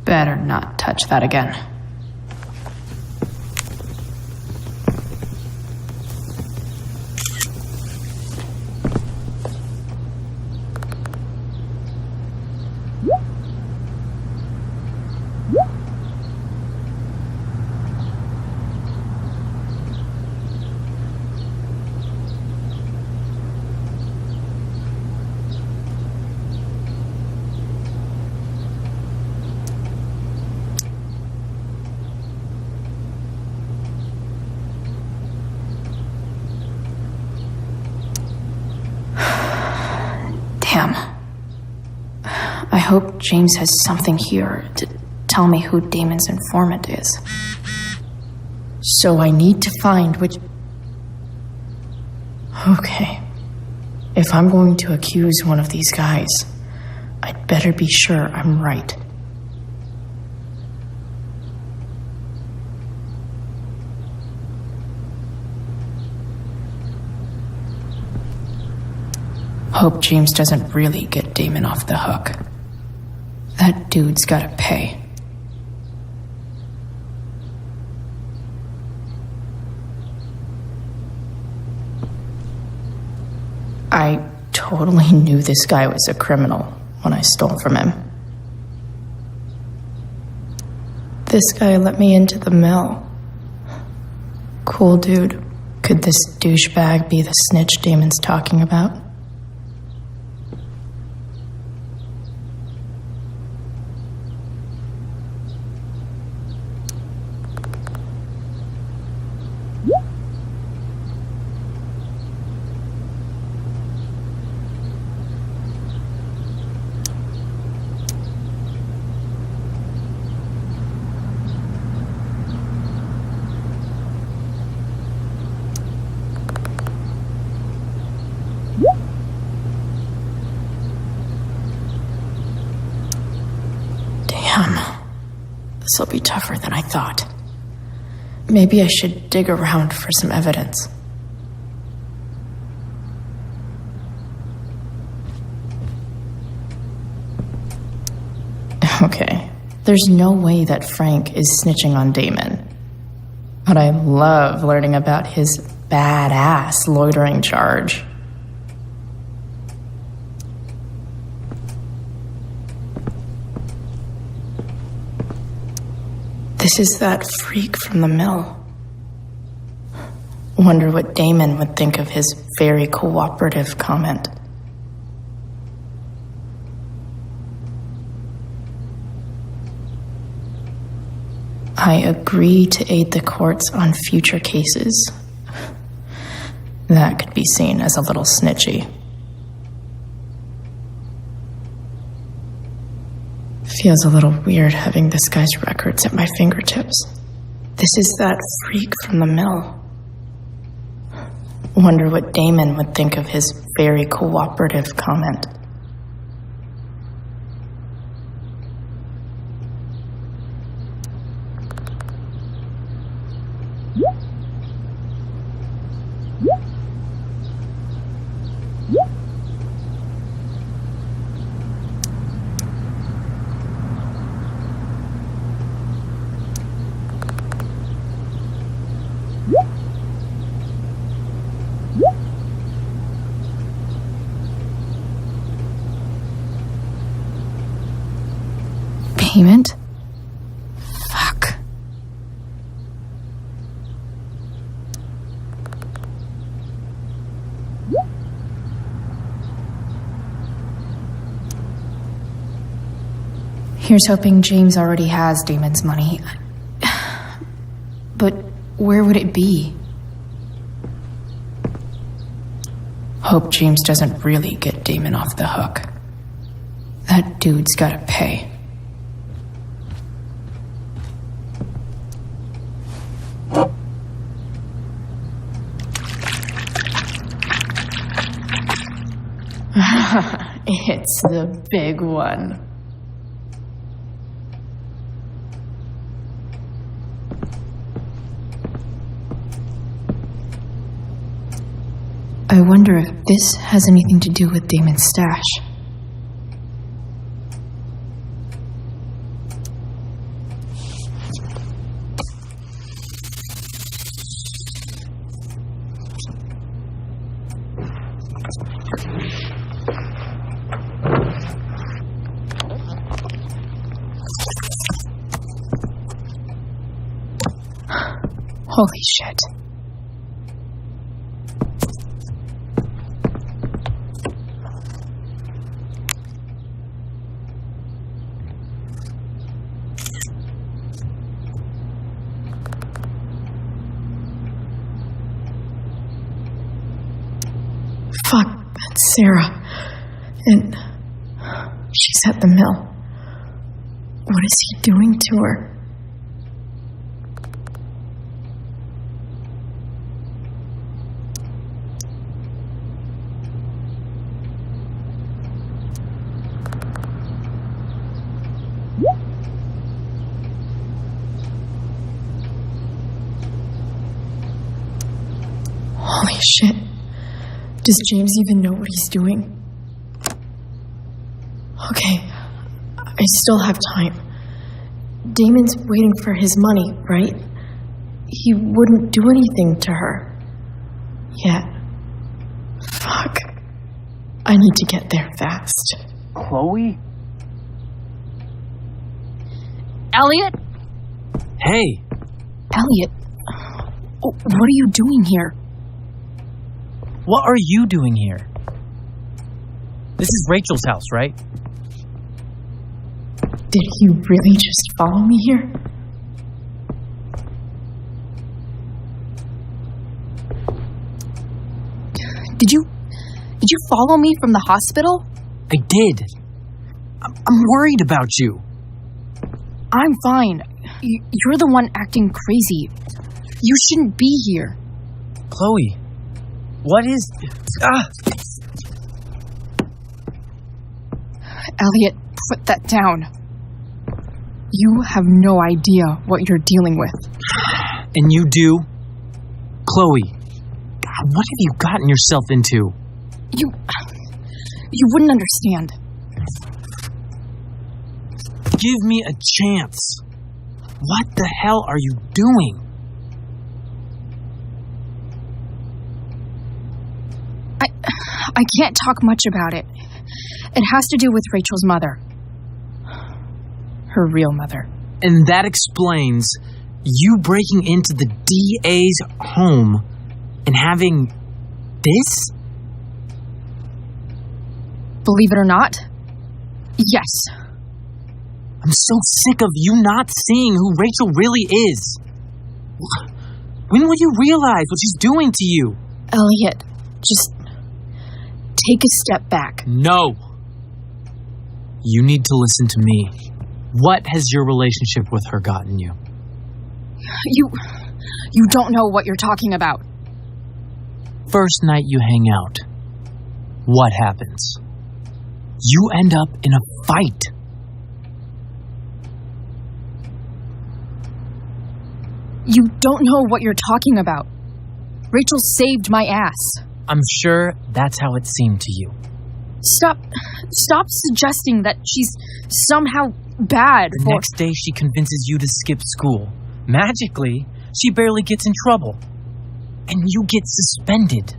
Better not touch that again. Damn. I hope James has something here to tell me who Damon's informant is. So I need to find which... Okay. If I'm going to accuse one of these guys, I'd better be sure I'm right. Hope James doesn't really get Damon off the hook. That dude's gotta pay. I totally knew this guy was a criminal when I stole from him. This guy let me into the mill. Cool dude. Could this douchebag be the snitch Damon's talking about? This'll be tougher than I thought. Maybe I should dig around for some evidence. Okay, there's no way that Frank is snitching on Damon. But I love learning about his badass loitering charge. This is that freak from the mill. Wonder what Damon would think of his very cooperative comment. I agree to aid the courts on future cases. That could be seen as a little snitchy. Feels a little weird having this guy's records at my fingertips. This is that freak from the mill. Wonder what Damon would think of his very cooperative comment. Payment? Fuck. Here's hoping James already has Damon's money. But where would it be? Hope James doesn't really get Damon off the hook. That dude's gotta pay. It's the big one. I wonder if this has anything to do with Damon's stash. Holy shit. Fuck, that's Sarah. And she's at the mill. What is he doing to her? Holy shit. Does James even know what he's doing? Okay, I still have time. Damon's waiting for his money, right? He wouldn't do anything to her. Yet. Fuck. I need to get there fast. Chloe? Elliot? Hey! Elliot? What are you doing here? What are you doing here? This is Rachel's house, right? Did he really just follow me here? Did you follow me from the hospital? I did. I'm worried about you. I'm fine. You're the one acting crazy. You shouldn't be here. Chloe, what is... Elliot, put that down. You have no idea what you're dealing with. And you do? Chloe, God, what have you gotten yourself into? You wouldn't understand. Give me a chance. What the hell are you doing? I can't talk much about it. It has to do with Rachel's mother. Her real mother. And that explains you breaking into the DA's home And having this? Believe it or not, yes. I'm so sick of you not seeing who Rachel really is. When will you realize what she's doing to you? Elliot, just take a step back. No. You need to listen to me. What has your relationship with her gotten you? You don't know what you're talking about. First night you hang out, what happens? You end up in a fight. You don't know what you're talking about. Rachel saved my ass. I'm sure that's how it seemed to you. Stop suggesting that she's somehow bad. The next day she convinces you to skip school. Magically, she barely gets in trouble. And you get suspended.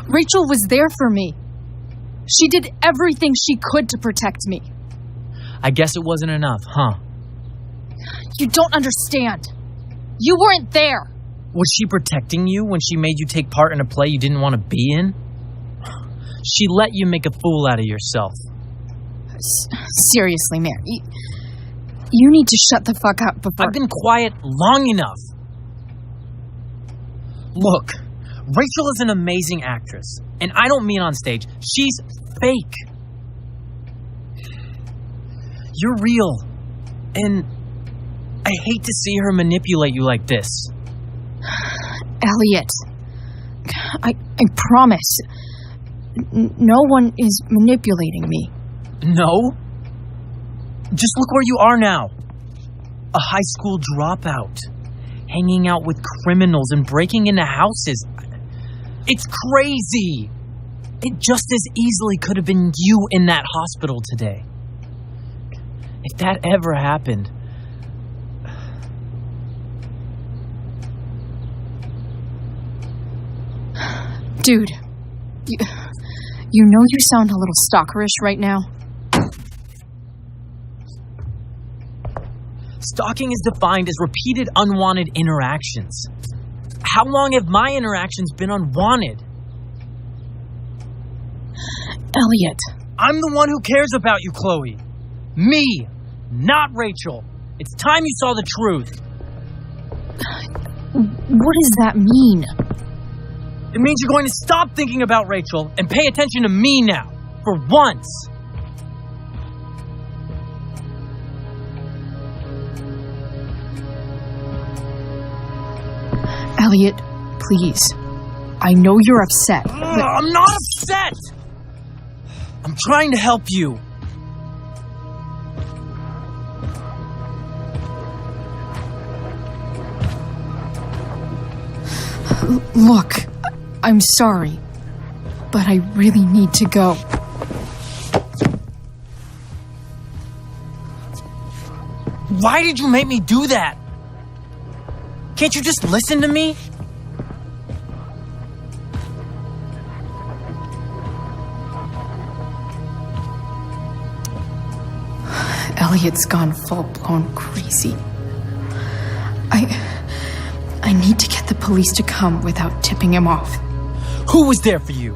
Rachel was there for me. She did everything she could to protect me. I guess it wasn't enough, huh? You don't understand. You weren't there. Was she protecting you when she made you take part in a play you didn't want to be in? She let you make a fool out of yourself. Seriously, man. You need to shut the fuck up before... I've been quiet long enough. Look, Rachel is an amazing actress. And I don't mean on stage. She's fake. You're real. And I hate to see her manipulate you like this. Elliot, I promise. No one is manipulating me. No? Just look where you are now. A high school dropout. Hanging out with criminals and breaking into houses. It's crazy. It just as easily could have been you in that hospital today. If that ever happened... Dude, you know you sound a little stalkerish right now. Stalking is defined as repeated unwanted interactions. How long have my interactions been unwanted? Elliot. I'm the one who cares about you, Chloe. Me, not Rachel. It's time you saw the truth. What does that mean? It means you're going to stop thinking about Rachel and pay attention to me now, for once. Elliot, please. I know you're upset, but... I'm not upset! I'm trying to help you. Look, I'm sorry, but I really need to go. Why did you make me do that? Can't you just listen to me? Elliot's gone full-blown crazy. I need to get the police to come without tipping him off. Who was there for you?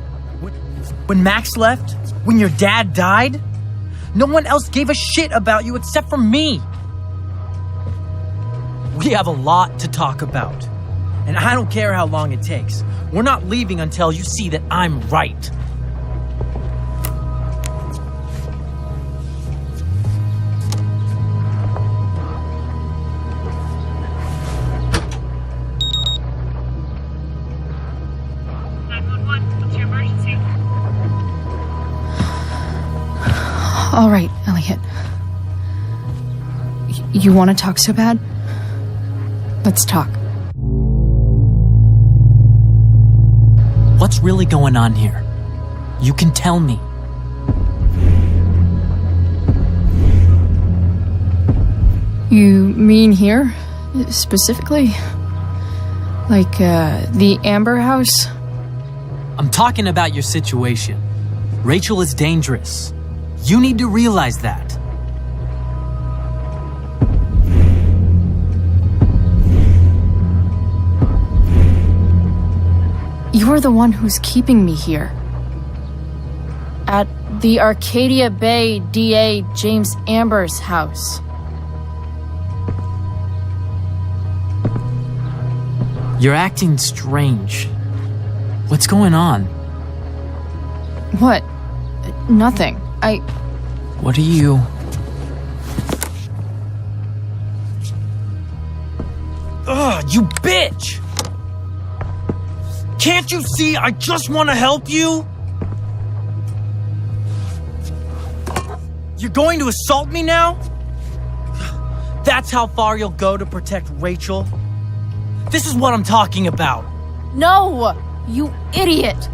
When Max left? When your dad died? No one else gave a shit about you except for me. We have a lot to talk about. And I don't care how long it takes. We're not leaving until you see that I'm right. All right, Elliot. You want to talk so bad? Let's talk. What's really going on here? You can tell me. You mean here, specifically? Like, the Amber House? I'm talking about your situation. Rachel is dangerous. You need to realize that. You're the one who's keeping me here. At the Arcadia Bay DA James Amber's house. You're acting strange. What's going on? What? Nothing. What are you... Ugh, you bitch! Can't you see I just want to help you? You're going to assault me now? That's how far you'll go to protect Rachel? This is what I'm talking about. No! You idiot!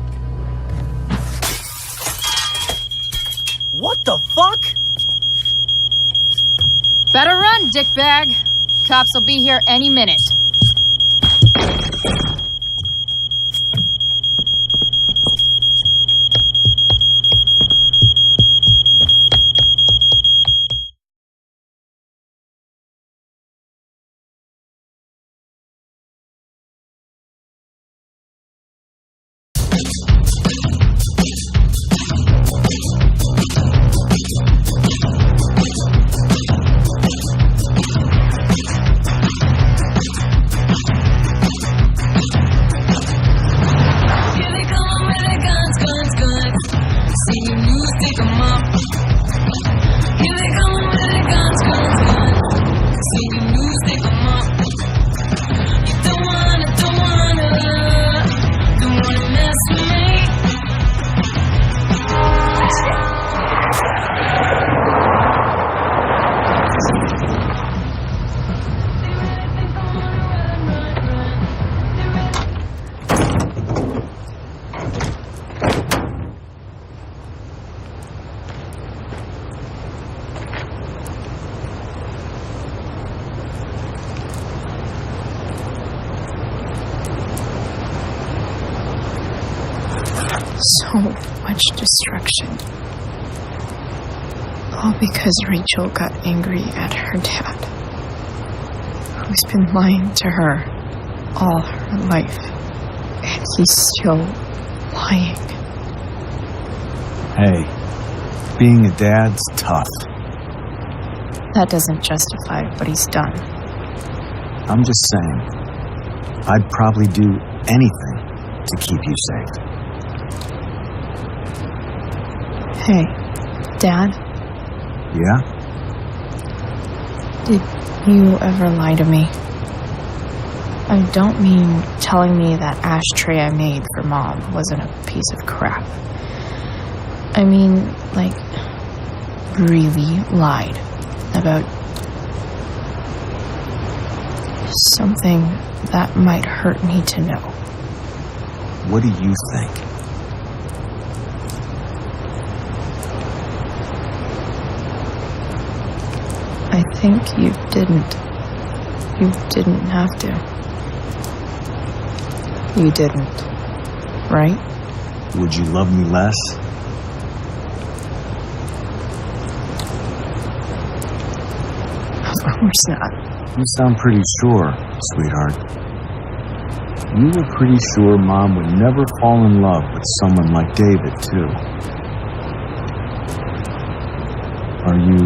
What the fuck? Better run, dickbag. Cops will be here any minute. So much destruction. All because Rachel got angry at her dad, who's been lying to her all her life, and he's still lying. Hey, being a dad's tough. That doesn't justify what he's done. I'm just saying, I'd probably do anything to keep you safe. Hey, Dad? Yeah? Did you ever lie to me? I don't mean telling me that ashtray I made for Mom wasn't a piece of crap. I mean, like, really lied about something that might hurt me to know. What do you think? I think you didn't. You didn't have to. You didn't, right? Would you love me less? Of course not. You sound pretty sure, sweetheart. You were pretty sure Mom would never fall in love with someone like David, too. Are you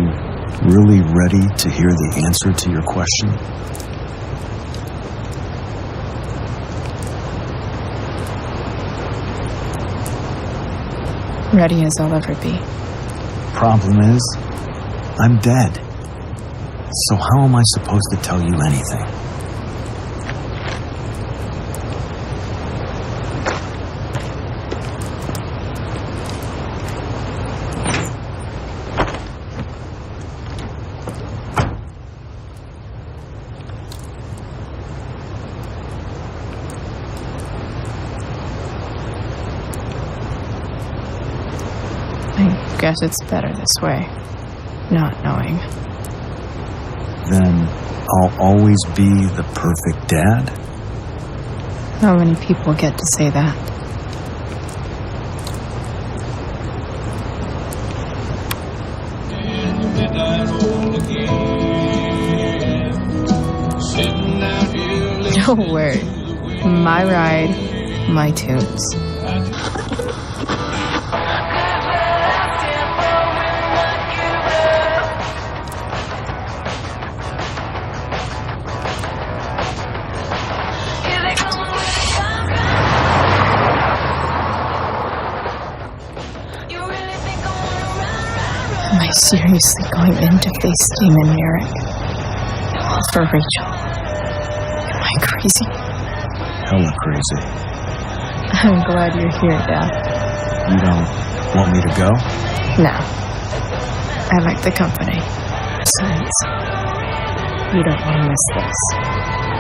really ready to hear the answer to your question? Ready as I'll ever be. Problem is, I'm dead. So how am I supposed to tell you anything? I guess it's better this way, not knowing. Then I'll always be the perfect dad? How many people get to say that? No word. My ride. my tunes. Am I seriously going in to face Damon Merrick? All for Rachel? Am I crazy? Hella crazy. I'm glad you're here, Dad. You don't want me to go? No. I like the company. Besides, you don't want to miss this.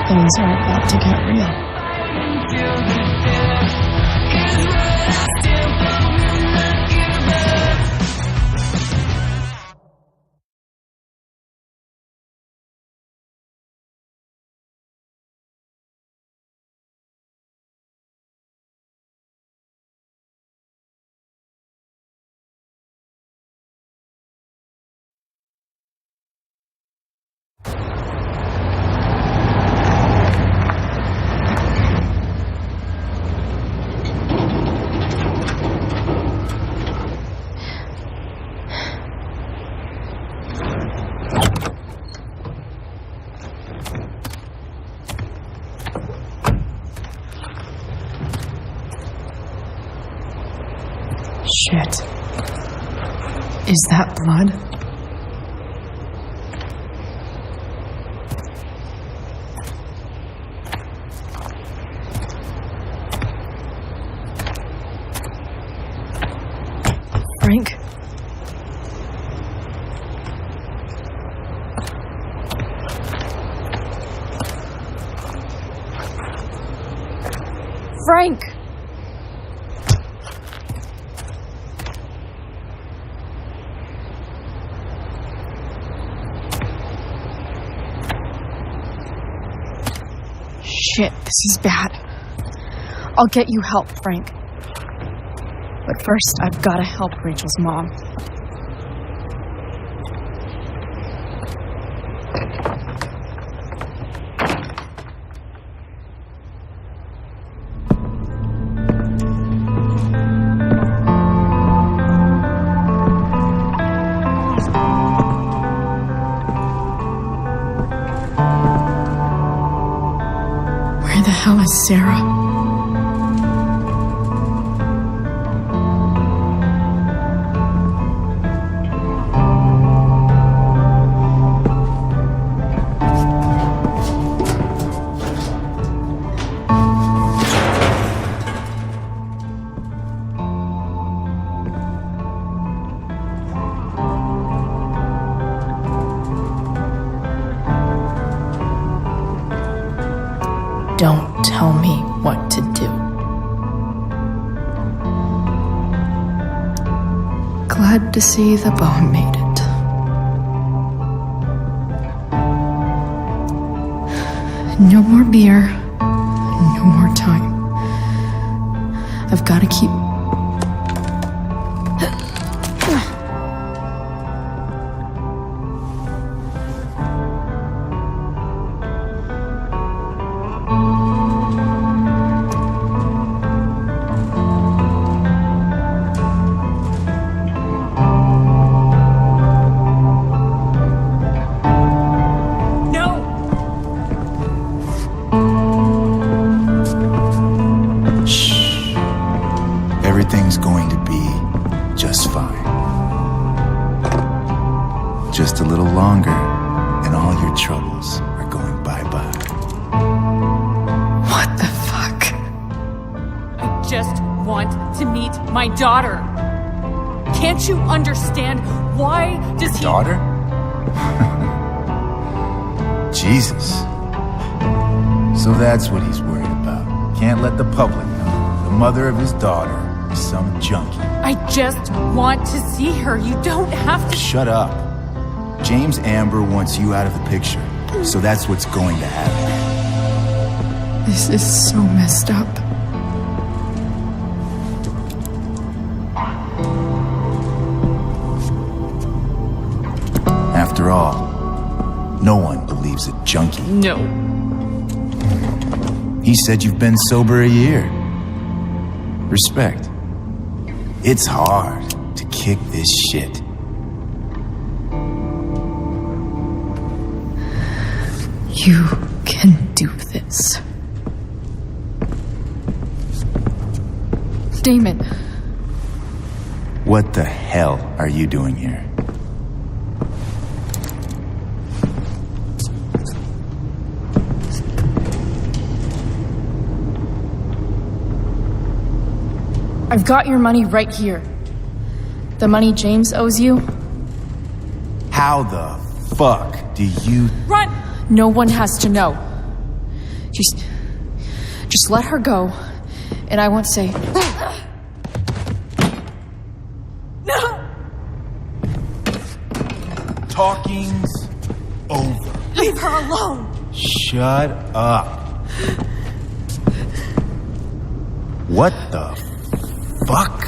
Things are about to get real. Shit. Is that blood? Frank? Frank! Shit, this is bad. I'll get you help, Frank. But first, I've got to help Rachel's mom. Where the hell is Sarah? Don't tell me what to do. Glad to see the bone made it. No more beer, no more time. I've got to keep... Everything's going to be just fine. Just a little longer, and all your troubles are going bye-bye. What the fuck? I just want to meet my daughter. Can't you understand? Why does he... Daughter? Jesus. So that's what he's worried about. Can't let the public know. The mother of his daughter is some junkie. I just want to see her. You don't have to... Shut up. James Amber wants you out of the picture. So that's what's going to happen. This is so messed up. After all, no one believes a junkie. No. He said you've been sober a year. Respect. It's hard to kick this shit. You can do this. Damon. What the hell are you doing here? I've got your money right here. The money James owes you. How the fuck do you... Run! No one has to know. Just let her go, and I won't say... No! Talking's over. Leave her alone! Shut up. What the fuck?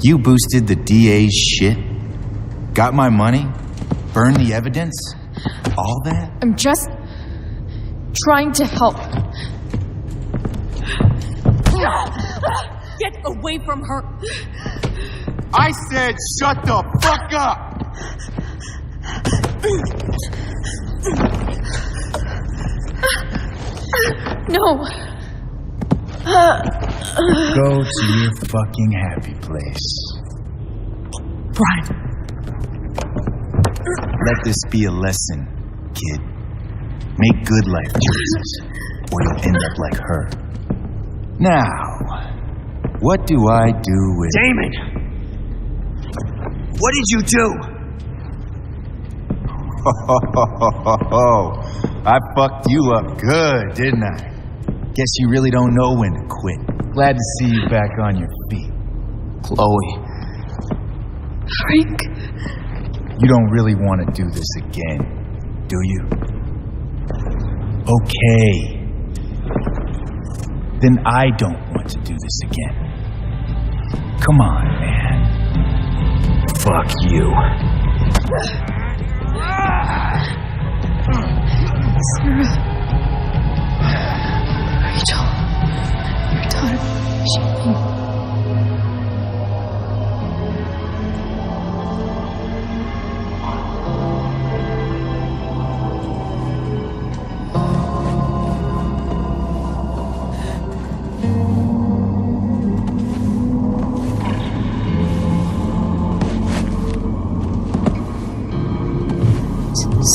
You boosted the DA's shit? Got my money? Burned the evidence? All that? I'm just trying to help. Get away from her! I said shut the fuck up! No. Go to your fucking happy place. Brian. Let this be a lesson, kid. Make good life choices, or you'll end up like her. Now, what do I do with... Damon! What did you do? I fucked you up good, didn't I? Guess you really don't know when to quit. Glad to see you back on your feet. Chloe. Frank. You don't really want to do this again, do you? Okay. Then I don't want to do this again. Come on, man. Fuck you. Sarah. Rachel. Your daughter.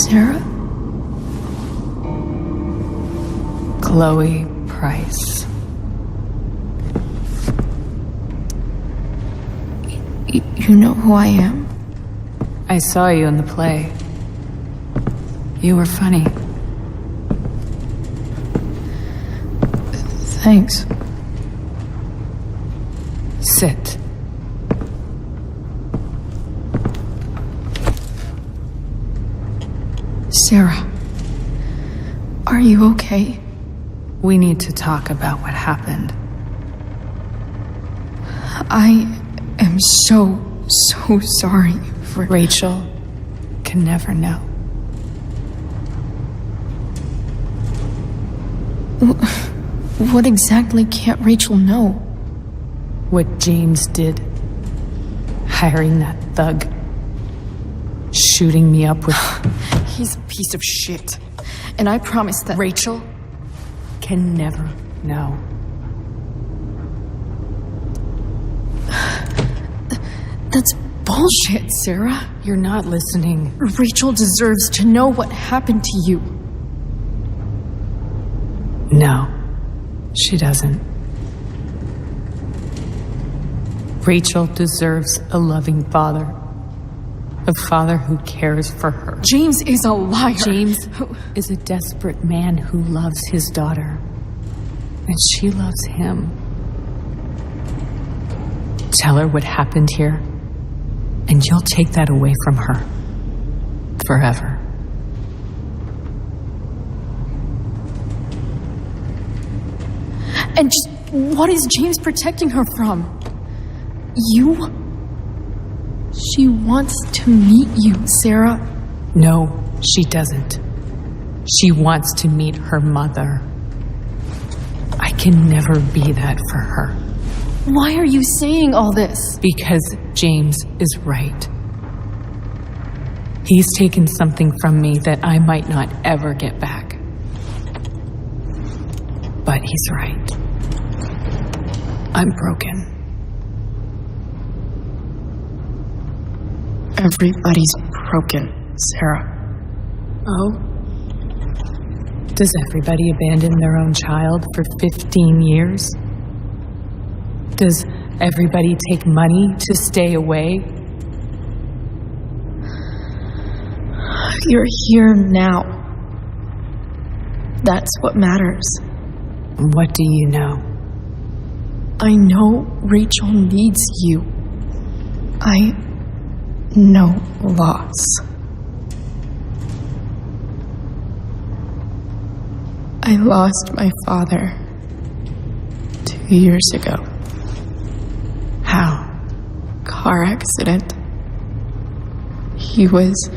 Sarah? Chloe Price. You know who I am? I saw you in the play. You were funny. Thanks. Sit. Sarah, are you okay? We need to talk about what happened. I am so sorry for... Rachel can never know. What exactly can't Rachel know? What James did. Hiring that thug. Shooting me up with... He's a piece of shit. And I promise that... Rachel can never know. That's bullshit, Sarah. You're not listening. Rachel deserves to know what happened to you. No, she doesn't. Rachel deserves a loving father. A father who cares for her. James is a liar. James is a desperate man who loves his daughter. And she loves him. Tell her what happened here, and you'll take that away from her. Forever. And just what is James protecting her from? You? She wants to meet you, Sarah. No, she doesn't. She wants to meet her mother. I can never be that for her. Why are you saying all this? Because James is right. He's taken something from me that I might not ever get back. But he's right. I'm broken. Everybody's broken, Sarah. Oh? Does everybody abandon their own child for 15 years? Does everybody take money to stay away? You're here now. That's what matters. What do you know? I know Rachel needs you. I know loss. I lost my father 2 years ago. How? Car accident. He was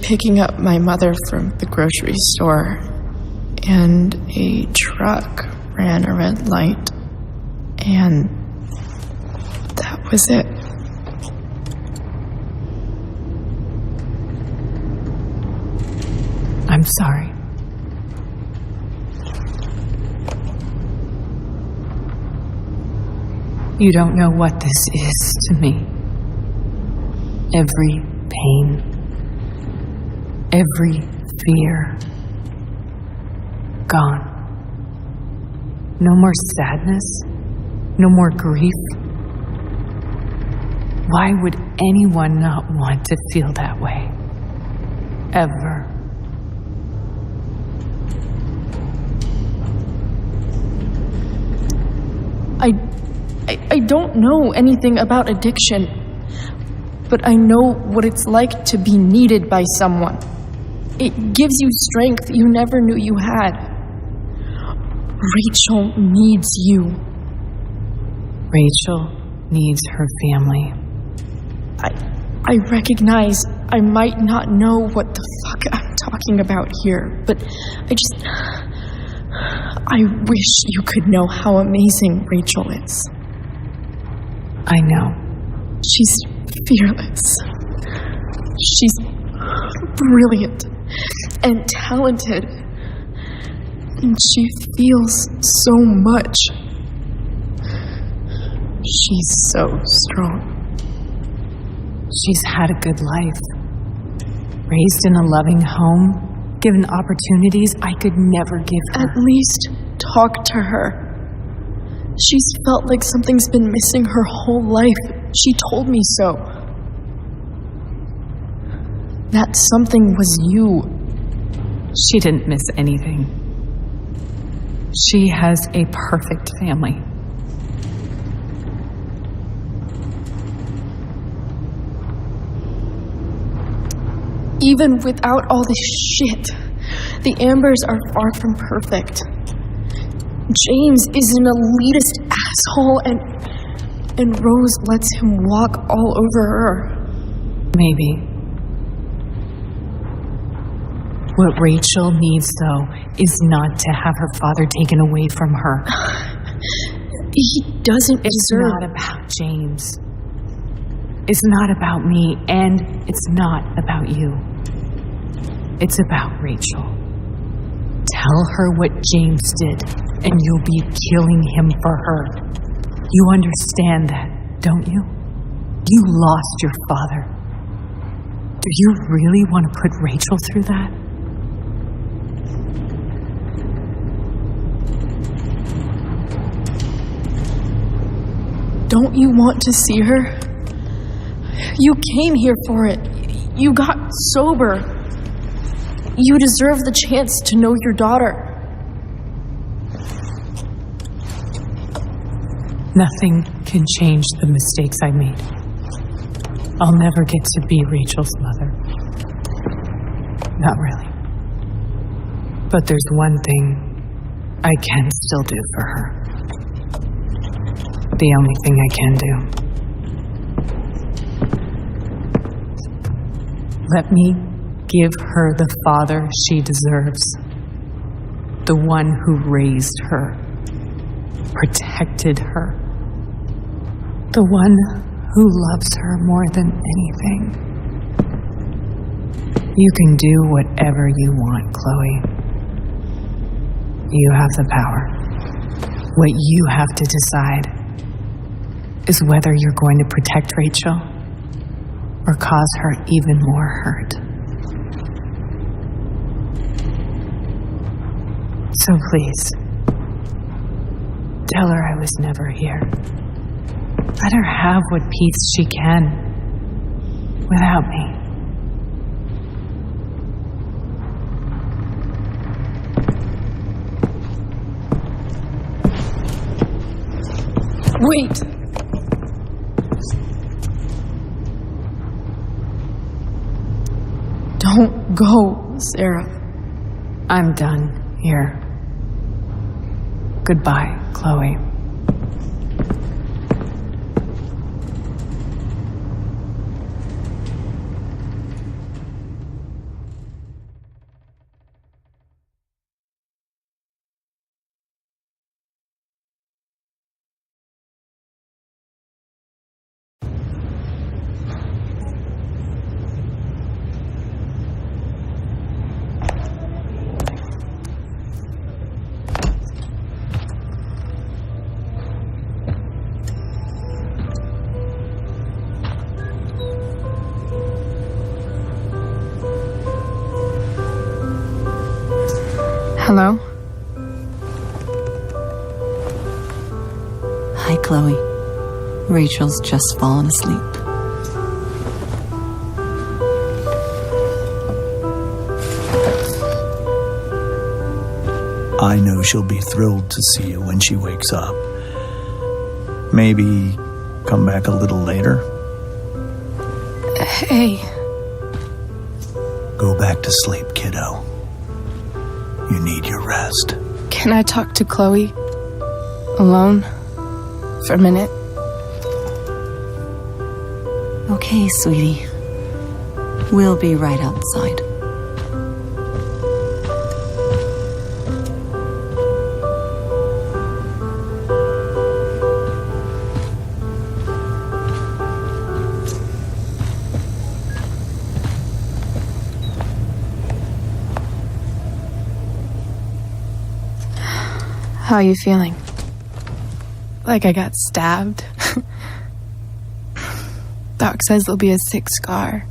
picking up my mother from the grocery store, and a truck ran a red light, and that was it. I'm sorry. You don't know what this is to me. Every pain, every fear, gone. No more sadness, no more grief. Why would anyone not want to feel that way? Ever. I don't know anything about addiction, but I know what it's like to be needed by someone. It gives you strength you never knew you had. Rachel needs you. Rachel needs her family. I recognize I might not know what the fuck I'm talking about here, but I wish you could know how amazing Rachel is. I know. She's fearless. She's brilliant and talented. And she feels so much. She's so strong. She's had a good life. Raised in a loving home, given opportunities I could never give her. At least talk to her. She's felt like something's been missing her whole life. She told me so. That something was you. She didn't miss anything. She has a perfect family. Even without all this shit, the Ambers are far from perfect. James is an elitist asshole, and Rose lets him walk all over her. Maybe. What Rachel needs, though, is not to have her father taken away from her. He doesn't It's deserve... not about James. It's not about me, and it's not about you. It's about Rachel. Tell her what James did, and you'll be killing him for her. You understand that, don't you? You lost your father. Do you really want to put Rachel through that? Don't you want to see her? You came here for it. You got sober. You deserve the chance to know your daughter. Nothing can change the mistakes I made. I'll never get to be Rachel's mother. Not really. But there's one thing I can still do for her. The only thing I can do. Let me Give her the father she deserves. The one who raised her, protected her. The one who loves her more than anything. You can do whatever you want, Chloe. You have the power. What you have to decide is whether you're going to protect Rachel or cause her even more hurt. So please, tell her I was never here. Let her have what peace she can without me. Wait! Don't go, Sarah. I'm done here. Goodbye, Chloe. Hello? Hi, Chloe. Rachel's just fallen asleep. I know she'll be thrilled to see you when she wakes up. Maybe come back a little later. Hey. Go back to sleep, kiddo. You need your rest. Can I talk to Chloe? Alone? For a minute? Okay, sweetie. We'll be right outside. How are you feeling? Like I got stabbed? Doc says there'll be a sick scar.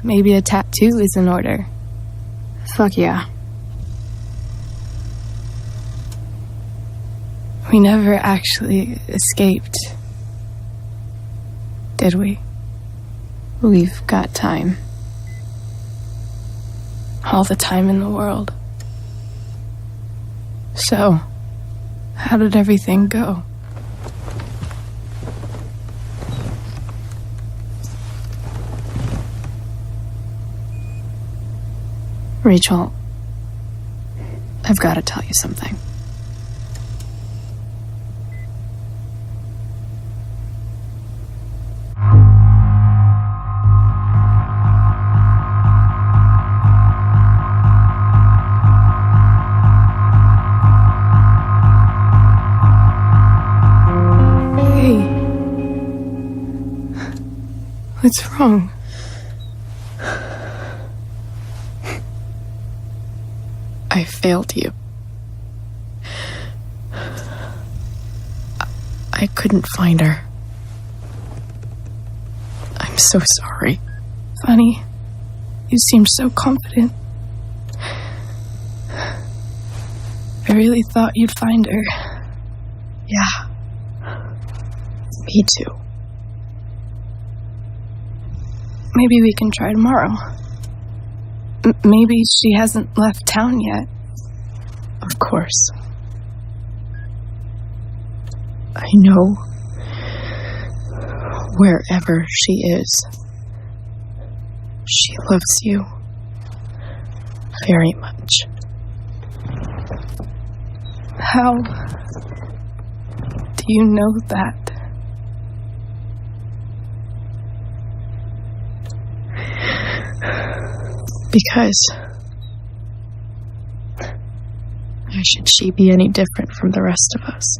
Maybe a tattoo is in order. Fuck yeah. We never actually escaped, did we? We've got time. All the time in the world. So, how did everything go? Rachel, I've got to tell you something. What's wrong? I failed you. I couldn't find her. I'm so sorry. Funny, you seemed so confident. I really thought you'd find her. Yeah. Me too. Maybe we can try tomorrow. Maybe she hasn't left town yet. Of course. I know wherever she is, she loves you very much. How do you know that? Because why should she be any different from the rest of us?